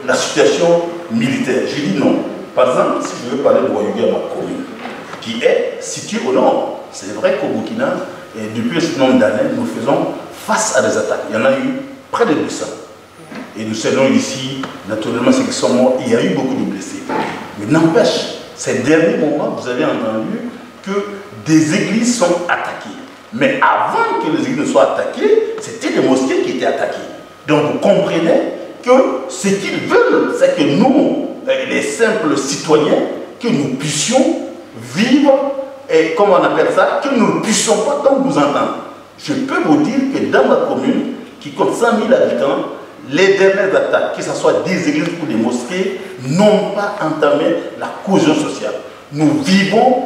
la situation militaire. Je dis non. Par exemple, si je veux parler de Ouagadougou, ma commune, qui est située au nord, c'est vrai qu'au Burkina, depuis un certain nombre d'années, nous faisons face à des attaques. Il y en a eu près de 200. Et nous savons ici, naturellement, ceux qui sont morts, il y a eu beaucoup de blessés. Mais n'empêche, ces derniers moments, vous avez entendu que des églises sont attaquées. Mais avant que les églises ne soient attaquées, c'était les mosquées qui étaient attaquées. Donc vous comprenez que ce qu'ils veulent, c'est que nous, les simples citoyens, que nous puissions vivre, et comment on appelle ça, que nous ne puissions pas donc nous entendre. Je peux vous dire que dans ma commune, qui compte 100 000 habitants, les dernières attaques, que ce soit des églises ou des mosquées, n'ont pas entamé la cohésion sociale. Nous vivons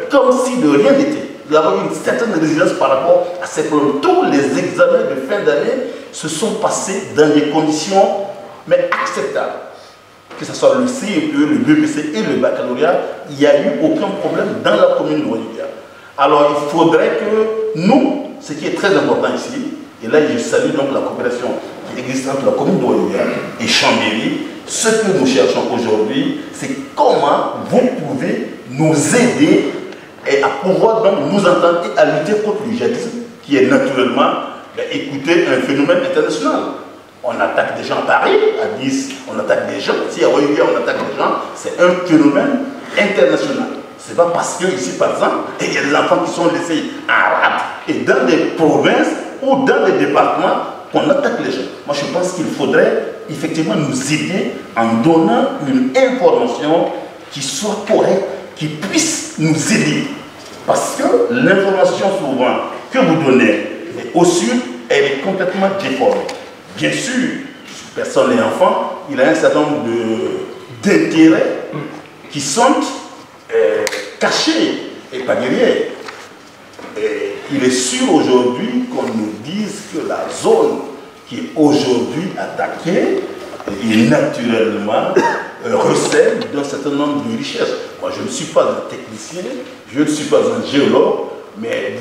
comme si de rien n'était. Nous avons une certaine résilience par rapport à ces problèmes. Tous les examens de fin d'année se sont passés dans des conditions mais acceptables. Que ce soit le CEPE, le BPC et le baccalauréat, il n'y a eu aucun problème dans la commune de Ouagadougou. Alors il faudrait que nous, ce qui est très important ici, et là je salue donc la coopération qui existe entre la commune de Ouagadougou et Chambéry, ce que nous cherchons aujourd'hui, c'est comment vous pouvez nous aider et à pouvoir donc nous entendre et à lutter contre le djihadisme, qui est naturellement, écoutez, un phénomène international. On attaque des gens à Paris, à Nice, on attaque des gens, si à Ouagadougou on attaque des gens, c'est un phénomène international. Ce n'est pas parce que ici, par exemple, il y a des enfants qui sont laissés en rade, et dans des provinces ou dans des départements, qu'on attaque les gens. Moi, je pense qu'il faudrait effectivement nous aider en donnant une information qui soit correcte, qui puisse nous aider. Parce que l'information souvent que vous donnez au sud, elle est complètement déformée. Bien sûr, personne n'est enfant, il a un certain nombre d'intérêts qui sont cachés et pas derrière. Il est sûr aujourd'hui qu'on nous dise que la zone qui est aujourd'hui attaquée est naturellement recèle d'un certain nombre de richesses. Moi, je ne suis pas un technicien, je ne suis pas un géologue, mais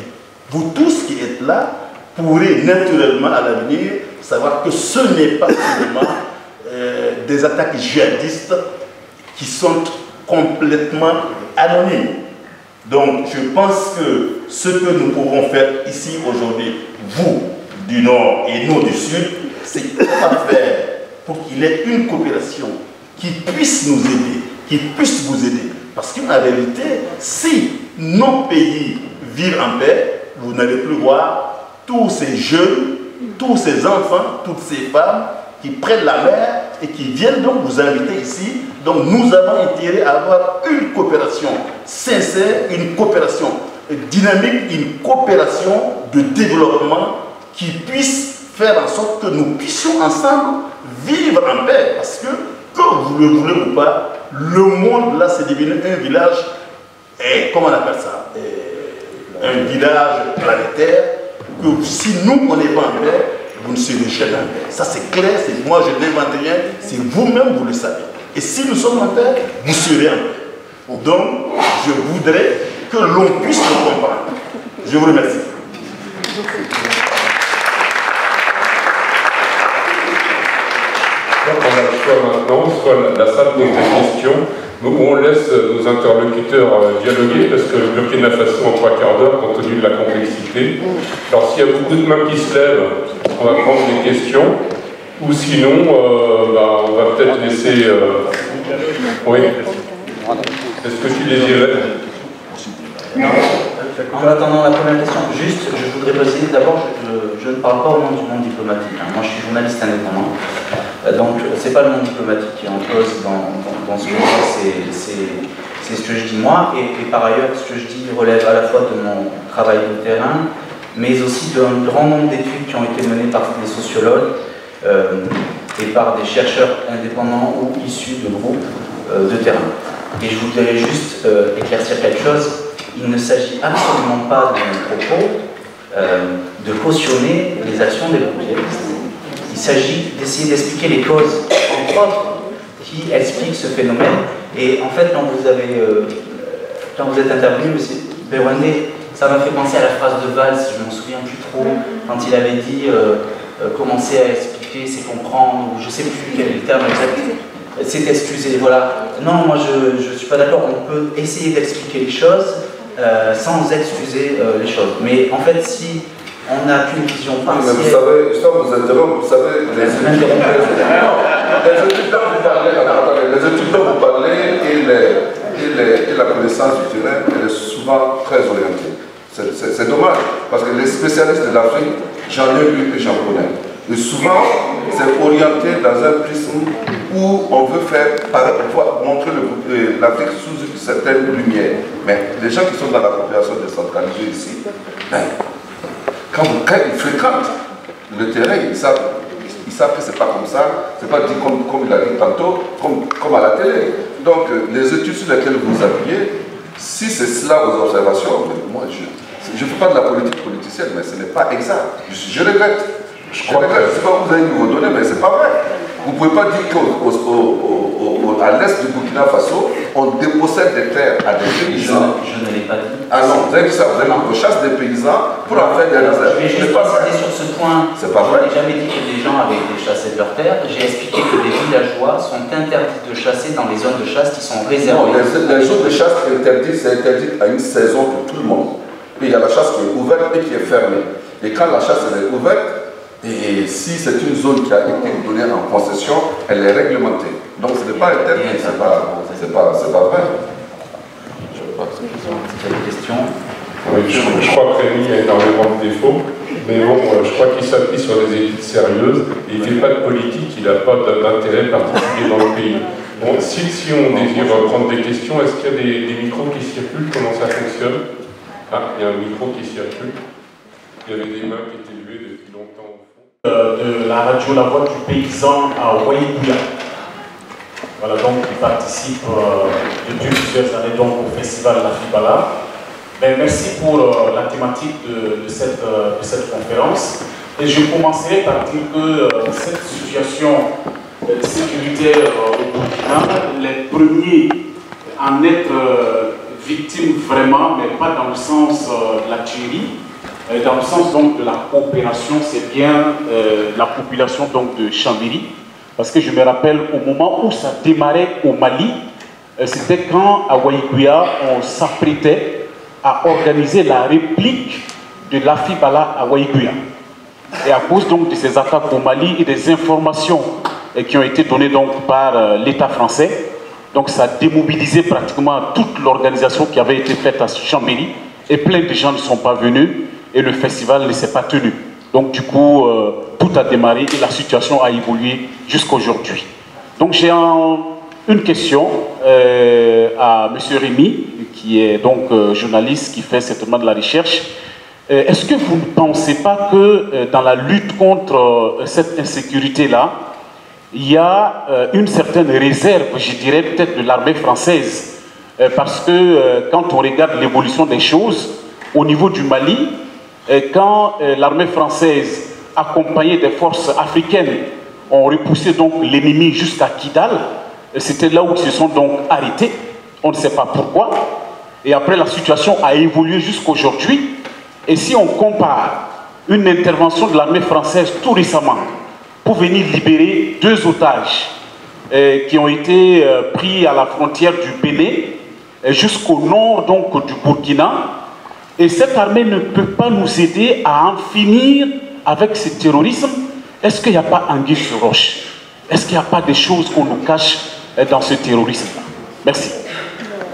vous tous qui êtes là pourrez naturellement à l'avenir savoir que ce n'est pas seulement des attaques djihadistes qui sont complètement anonymes. Donc, je pense que ce que nous pouvons faire ici aujourd'hui, vous, du Nord et nous du Sud, c'est comment faire pour qu'il y ait une coopération qui puisse nous aider, qui puisse vous aider. Parce qu'en réalité, si nos pays vivent en paix, vous n'allez plus voir tous ces jeunes, tous ces enfants, toutes ces femmes qui prennent la mer et qui viennent donc vous inviter ici. Donc nous avons intérêt à avoir une coopération sincère, une coopération dynamique, une coopération de développement qui puisse faire en sorte que nous puissions ensemble vivre en paix. Parce que vous le voulez ou pas, le monde là c'est devenu un village, comment on appelle ça, un village planétaire, que si nous on n'est pas en paix, vous ne serez jamais en paix. Ça c'est clair, moi je n'invente rien, c'est vous-même vous le savez. Et si nous sommes en paix, vous serez en paix. Donc je voudrais que l'on puisse le comprendre. Je vous remercie. Donc on a le choix maintenant, soit la salle pose des questions, où on laisse nos interlocuteurs dialoguer, parce que le Burkina Faso en 3 quarts d'heure, compte tenu de la complexité. Alors s'il y a beaucoup de mains qui se lèvent, on va prendre des questions, ou sinon, on va peut-être laisser... Oui. Est-ce que tu désirais? Non. En attendant la première question, juste, je voudrais préciser, d'abord, je ne parle pas au nom du monde diplomatique. Moi, je suis journaliste indépendant. Donc, ce n'est pas le monde diplomatique qui est en cause dans ce que je dis, c'est ce que je dis moi. Et par ailleurs, ce que je dis relève à la fois de mon travail de terrain, mais aussi d'un grand nombre d'études qui ont été menées par des sociologues et par des chercheurs indépendants ou issus de groupes de terrain. Et je voudrais juste éclaircir quelque chose. Il ne s'agit absolument pas de mon propos de cautionner les actions des populistes. Il s'agit d'essayer d'expliquer les causes, entre autres, qui expliquent ce phénomène. Et en fait, quand vous êtes intervenu, M. Bewande, ça m'a fait penser à la phrase de Valls, je ne m'en souviens plus trop, quand il avait dit commencer à expliquer, c'est comprendre, ou je ne sais plus quel est le terme exact. C'est excuser, voilà. Non, moi je ne suis pas d'accord, on peut essayer d'expliquer les choses sans excuser les choses. Mais en fait, si on n'a qu'une vision partielle... Mais vous savez, je vous interromps, vous savez, les études dont vous parlez et la connaissance du terrain, elle est souvent très orientée. C'est dommage, parce que les spécialistes de l'Afrique, j'en ai vu et j'en connais. Et souvent, c'est orienté dans un prisme où on veut montrer l'Afrique sous une certaine lumière. Mais les gens qui sont dans la coopération décentralisée ici, quand ils fréquentent le terrain, ils savent que c'est pas comme ça, c'est pas dit comme il a dit tantôt, comme à la télé. Donc, les études sur lesquelles vous appuyez, si c'est cela vos observations, moi je ne fais pas de la politique politicienne, mais ce n'est pas exact. Je regrette. Je sais pas que vous avez vos données, mais c'est pas vrai. Vous ne pouvez pas dire qu'à l'est du Burkina Faso, on dépossède des terres à des paysans. Je ne l'ai pas dit. Ah non, vous avez dit ça, vous avez dit qu'on chasse des paysans pour en faire des réserves. Je vais juste préciser sur ce point. C'est pas vrai. Je n'ai jamais dit que des gens avaient été chassés de leurs terres. J'ai expliqué que les villageois sont interdits de chasser dans les zones de chasse qui sont réservées. Non, les zones de chasse c'est interdit à une saison pour tout le monde. Puis il y a la chasse qui est ouverte et qui est fermée. Et quand la chasse est ouverte, et si c'est une zone qui a été donnée en concession, elle est réglementée. Donc ce n'est pas interdit, c'est pas vrai. Je sais pas si vous avez des questions. Oui, je crois que Rémi a énormément de défauts, mais bon, je crois qu'il s'appuie sur des études sérieuses, et il ne fait pas de politique, il n'a pas d'intérêt particulier dans le pays. Bon, si on désire prendre des questions, est-ce qu'il y a des micros qui circulent? Comment ça fonctionne? Ah, il y a un micro qui circule. Il y avait des mains qui étaient levées depuis longtemps au fond. De la radio La Voix du Paysan à Waïbouya. Voilà, donc il participe depuis plusieurs années donc, au festival La Fibala. Ben, merci pour la thématique de cette conférence. Et je commencerai par dire que cette situation sécuritaire au Burkina, les premiers à en être victimes vraiment, mais pas dans le sens de la tuerie, dans le sens donc de la coopération, c'est bien la population donc de Chambéry. Parce que je me rappelle au moment où ça démarrait au Mali, c'était quand à Waïbouya, on s'apprêtait à organiser la réplique de l'Afibala à Waïbouya. Et à cause donc de ces attaques au Mali et des informations qui ont été données donc par l'État français, donc ça a démobilisé pratiquement toute l'organisation qui avait été faite à Chambéry, et plein de gens ne sont pas venus et le festival ne s'est pas tenu. Donc du coup, tout a démarré et la situation a évolué jusqu'à aujourd'hui. Donc j'ai une question à M. Rémy, qui est donc journaliste, qui fait certainement de la recherche. Est-ce que vous ne pensez pas que dans la lutte contre cette insécurité-là, il y a une certaine réserve, je dirais peut-être de l'armée française, parce que quand on regarde l'évolution des choses, au niveau du Mali, quand l'armée française, accompagnée des forces africaines, ont repoussé donc l'ennemi jusqu'à Kidal, c'était là où ils se sont donc arrêtés, on ne sait pas pourquoi, et après la situation a évolué jusqu'à aujourd'hui, et si on compare une intervention de l'armée française tout récemment, pour venir libérer 2 otages qui ont été pris à la frontière du Bénin jusqu'au nord donc du Burkina. Et cette armée ne peut pas nous aider à en finir avec ce terrorisme. Est-ce qu'il n'y a pas anguille sur roche? Est-ce qu'il n'y a pas des choses qu'on nous cache dans ce terrorisme-là? Merci.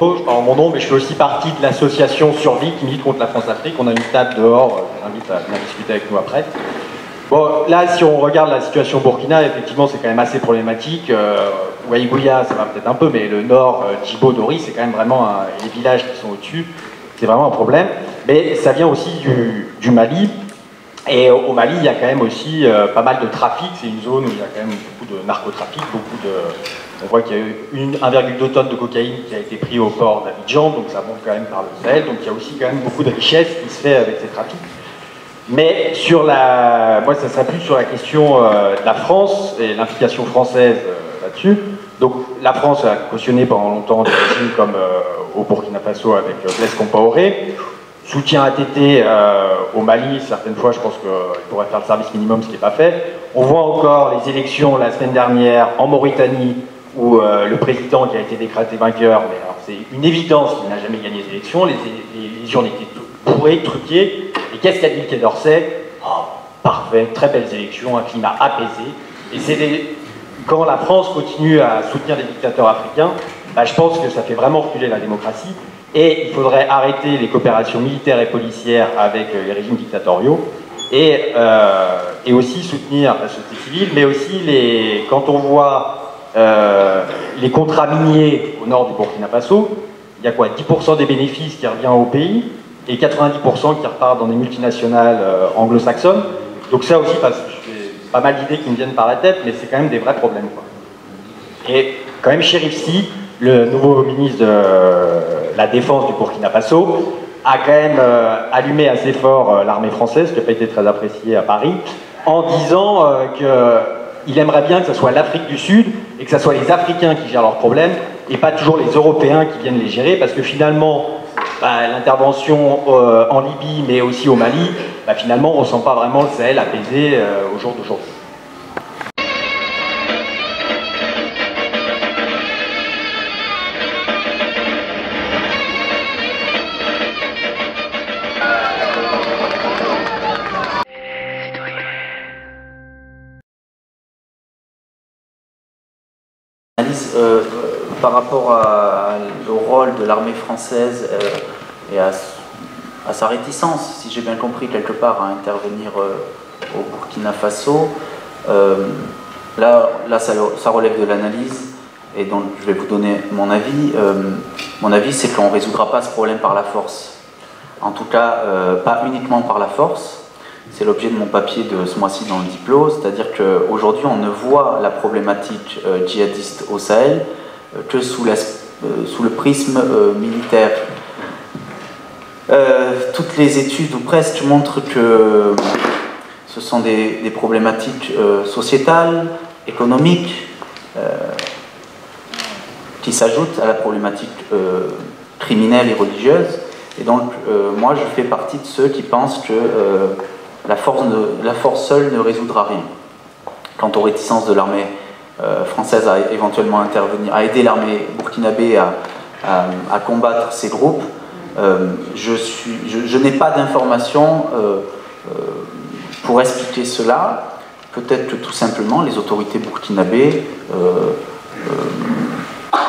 Je parle en mon nom, mais je fais aussi partie de l'association Survie qui milite contre la France-Afrique. On a une table dehors, je vous invite à venir discuter avec nous après. Bon, là, si on regarde la situation au Burkina, effectivement, c'est quand même assez problématique. Ouaïgouya, ça va peut-être un peu, mais le nord, Djibo, Dori, c'est quand même vraiment les villages qui sont au-dessus. C'est vraiment un problème. Mais ça vient aussi du Mali. Et au Mali, il y a quand même aussi pas mal de trafic. C'est une zone où il y a quand même beaucoup de narcotrafic, On voit qu'il y a eu 1,2 tonnes de cocaïne qui a été pris au port d'Abidjan, donc ça monte quand même par le Sahel. Donc il y a aussi quand même beaucoup de richesse qui se fait avec ces trafics. Mais moi, ça serait plus sur la question de la France et l'implication française là-dessus. Donc, la France a cautionné pendant longtemps des régimes comme au Burkina Faso avec Blaise Compaoré. Soutien ATT au Mali, certaines fois, je pense qu'il pourrait faire le service minimum, ce qui n'est pas fait. On voit encore les élections la semaine dernière en Mauritanie, où le président qui a été décrété vainqueur, mais alors c'est une évidence qu'il n'a jamais gagné les élections. Les urnes étaient bourrées, truquées. Et qu'est-ce qu'a dit le Quai d'Orsay? Oh, parfait, très belles élections, un climat apaisé. Et quand la France continue à soutenir des dictateurs africains, bah, je pense que ça fait vraiment reculer la démocratie. Et il faudrait arrêter les coopérations militaires et policières avec les régimes dictatoriaux. Et aussi soutenir la société civile, mais aussi quand on voit les contrats miniers au nord du Burkina Faso, il y a quoi, 10% des bénéfices qui revient au pays et 90% qui repartent dans des multinationales anglo-saxonnes. Donc ça aussi, j'ai pas mal d'idées qui me viennent par la tête, mais c'est quand même des vrais problèmes, quoi. Et quand même, Chérif Sy, le nouveau ministre de la Défense du Burkina Faso, a quand même allumé assez fort l'armée française, qui n'a pas été très appréciée à Paris, en disant qu'il aimerait bien que ce soit l'Afrique du Sud et que ce soit les Africains qui gèrent leurs problèmes et pas toujours les Européens qui viennent les gérer, parce que finalement, l'intervention en Libye, mais aussi au Mali, finalement, on ne sent pas vraiment le Sahel apaisé au jour d'aujourd'hui. Par rapport au rôle de l'armée française et à sa réticence, si j'ai bien compris, quelque part, à intervenir au Burkina Faso, là ça relève de l'analyse, et donc je vais vous donner mon avis. Mon avis, c'est qu'on ne résoudra pas ce problème par la force. En tout cas, pas uniquement par la force. C'est l'objet de mon papier de ce mois-ci dans le Diplo, c'est-à-dire qu'aujourd'hui, on ne voit la problématique djihadiste au Sahel que sous le prisme militaire. Toutes les études, ou presque, montrent que ce sont des problématiques sociétales, économiques, qui s'ajoutent à la problématique criminelle et religieuse. Et donc, moi, je fais partie de ceux qui pensent que la force seule ne résoudra rien. Quant aux réticences de l'armée française à éventuellement intervenir, à aider l'armée burkinabé à combattre ces groupes, je n'ai pas d'informations Pour expliquer cela, peut-être que tout simplement les autorités burkinabées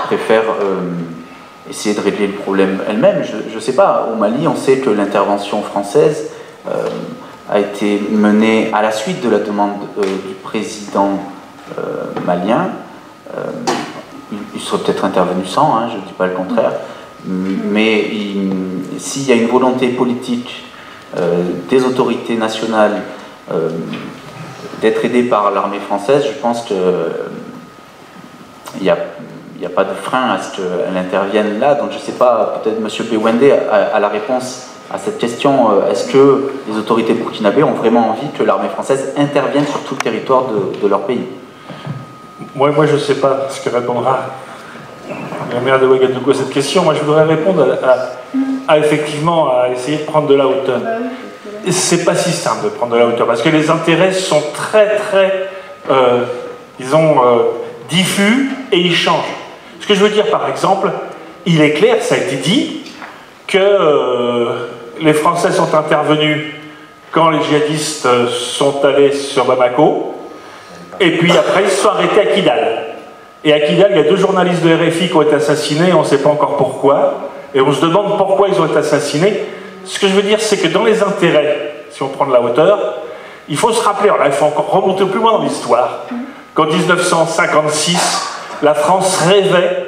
préfèrent essayer de régler le problème elles-mêmes. Je ne sais pas, au Mali, on sait que l'intervention française a été menée à la suite de la demande du président malien. Il serait peut-être intervenu sans, hein, je ne dis pas le contraire, mais s'il y a une volonté politique des autorités nationales d'être aidées par l'armée française, je pense qu'il n'y a pas de frein à ce qu'elle intervienne là. Donc je ne sais pas, peut-être M. Bewende a la réponse à cette question. Est-ce que les autorités burkinabées ont vraiment envie que l'armée française intervienne sur tout le territoire de leur pays? Moi je ne sais pas ce que répondra la maire de Ouagadougou à cette question. Moi je voudrais répondre effectivement à essayer de prendre de la hauteur. C'est pas si simple de prendre de la hauteur parce que les intérêts sont très disons diffus et ils changent. Ce que je veux dire par exemple, il est clair, ça a été dit, que les Français sont intervenus quand les djihadistes sont allés sur Bamako, et puis après ils se sont arrêtés à Kidal. Et à Kidal, il y a 2 journalistes de RFI qui ont été assassinés, on ne sait pas encore pourquoi, et on se demande pourquoi ils ont été assassinés. Ce que je veux dire, c'est que dans les intérêts, si on prend de la hauteur, il faut se rappeler, alors là, il faut encore remonter plus loin dans l'histoire, qu'en 1956, la France rêvait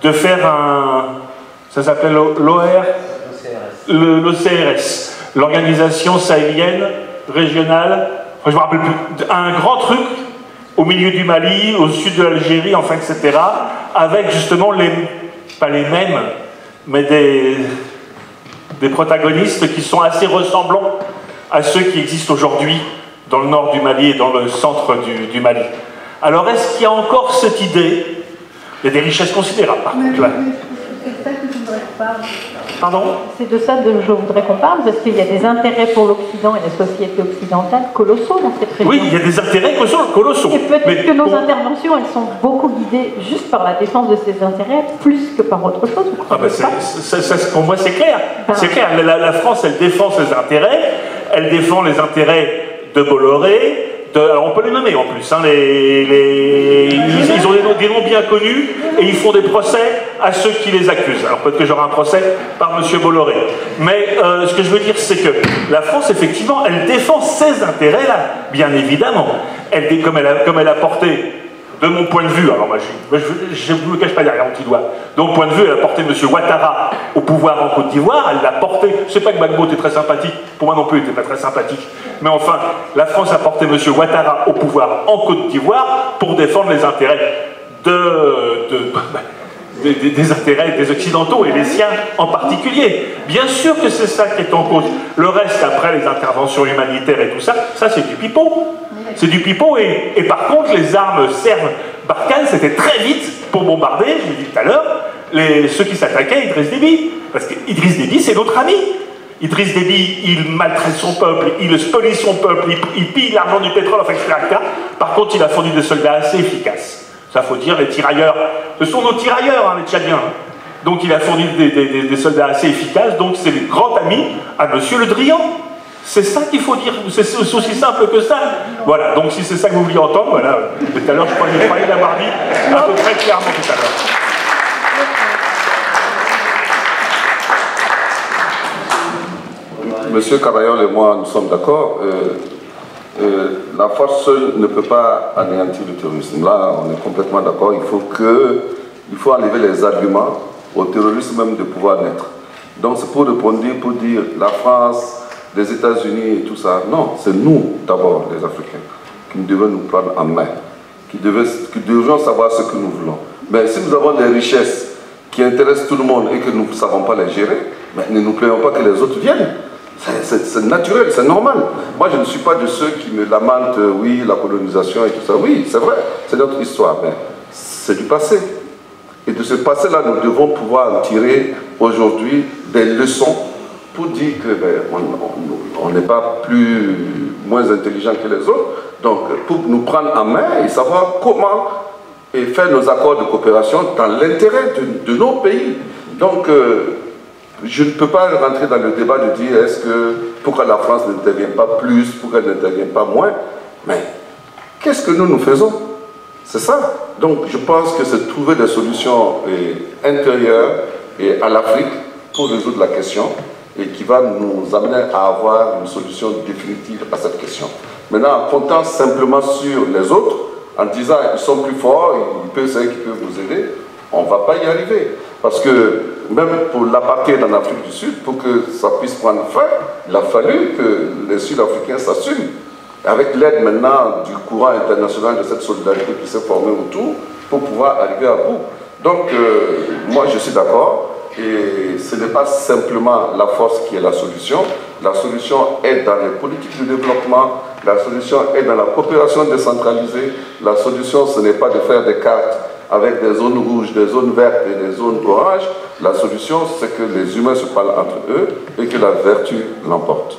de faire ça s'appelait l'OCRS, l'Organisation Sahélienne Régionale, je ne me rappelle plus, un grand truc au milieu du Mali, au sud de l'Algérie, enfin, etc., avec justement pas les mêmes, mais des protagonistes qui sont assez ressemblants à ceux qui existent aujourd'hui dans le nord du Mali et dans le centre du Mali. Alors, est-ce qu'il y a encore cette idée? Il y a des richesses considérables, par contre, là. C'est ça que je voudrais qu'on parle. Pardon? C'est de ça que je voudrais qu'on parle, parce qu'il y a des intérêts pour l'Occident et la société occidentale colossaux dans cette région. Oui, il y a des intérêts colossaux. Et peut-être que nos interventions, elles sont beaucoup guidées juste par la défense de ces intérêts, plus que par autre chose. Pour moi, c'est clair. C'est clair. La France, elle défend ses intérêts. Elle défend les intérêts de Bolloré. Alors on peut les nommer en plus, hein, ils ont des noms bien connus et ils font des procès à ceux qui les accusent. Alors peut-être que j'aurai un procès par M. Bolloré. Mais ce que je veux dire, c'est que la France, effectivement, elle défend ses intérêts-là, bien évidemment. Comme elle a porté, de mon point de vue, alors moi je ne me cache pas derrière mon petit doigt, de mon point de vue, elle a porté M. Ouattara au pouvoir en Côte d'Ivoire, elle l'a porté, je ne sais pas que Gbagbo était très sympathique, pour moi non plus il n'était pas très sympathique, mais enfin, la France a porté M. Ouattara au pouvoir en Côte d'Ivoire pour défendre les intérêts des intérêts des Occidentaux et les siens en particulier. Bien sûr que c'est ça qui est en cause. Le reste, après les interventions humanitaires et tout ça, ça c'est du pipeau. C'est du pipeau et par contre les armes servent Barkhane, c'était très vite pour bombarder, je l'ai dit tout à l'heure, ceux qui s'attaquaient à Idriss Déby. Parce qu'Idriss Déby, c'est notre ami. Idriss Déby, il maltraite son peuple, il spolie son peuple, il pille l'argent du pétrole, enfin, etc. Par contre, il a fourni des soldats assez efficaces. Ça, faut dire, les tirailleurs, ce sont nos tirailleurs, hein, les Tchadiens. Donc, il a fourni des soldats assez efficaces, donc c'est le grand ami à M. Le Drian. C'est ça qu'il faut dire, c'est aussi simple que ça. Voilà, donc si c'est ça que vous vouliez entendre, voilà, tout à l'heure, je croyais l'avoir dit à peu près clairement tout à l'heure. Monsieur Carayol et moi, nous sommes d'accord. La force seule ne peut pas anéantir le terrorisme. Là, on est complètement d'accord. Il faut enlever les arguments au terrorisme même de pouvoir naître. Donc c'est pour répondre, pour dire la France, les États-Unis et tout ça. Non, c'est nous d'abord, les Africains, qui devons nous prendre en main, qui devons savoir ce que nous voulons. Mais si nous avons des richesses qui intéressent tout le monde et que nous ne savons pas les gérer, mais ne nous plaignons pas que les autres viennent. C'est naturel, c'est normal. Moi, je ne suis pas de ceux qui me lamentent, oui, la colonisation et tout ça. Oui, c'est vrai, c'est notre histoire, mais c'est du passé. Et de ce passé-là, nous devons pouvoir tirer aujourd'hui des leçons pour dire que on n'est pas moins intelligent que les autres. Donc, pour nous prendre en main et savoir comment faire nos accords de coopération dans l'intérêt de nos pays. Donc, je ne peux pas rentrer dans le débat de dire pourquoi la France n'intervient pas plus, pourquoi elle n'intervient pas moins, mais qu'est-ce que nous faisons? C'est ça. Donc je pense que c'est trouver des solutions intérieures et à l'Afrique pour résoudre la question et qui va nous amener à avoir une solution définitive à cette question. Maintenant, en comptant simplement sur les autres, en disant ils sont plus forts, c'est eux qui peuvent vous aider, on ne va pas y arriver. Parce que même pour l'apartheid en Afrique du Sud, pour que ça puisse prendre fin, il a fallu que les Sud-Africains s'assument. Avec l'aide maintenant du courant international de cette solidarité qui s'est formée autour, pour pouvoir arriver à bout. Donc, moi je suis d'accord, et ce n'est pas simplement la force qui est la solution est dans les politiques de développement, la solution est dans la coopération décentralisée, la solution ce n'est pas de faire des cartes avec des zones rouges, des zones vertes et des zones oranges, la solution c'est que les humains se parlent entre eux et que la vertu l'emporte.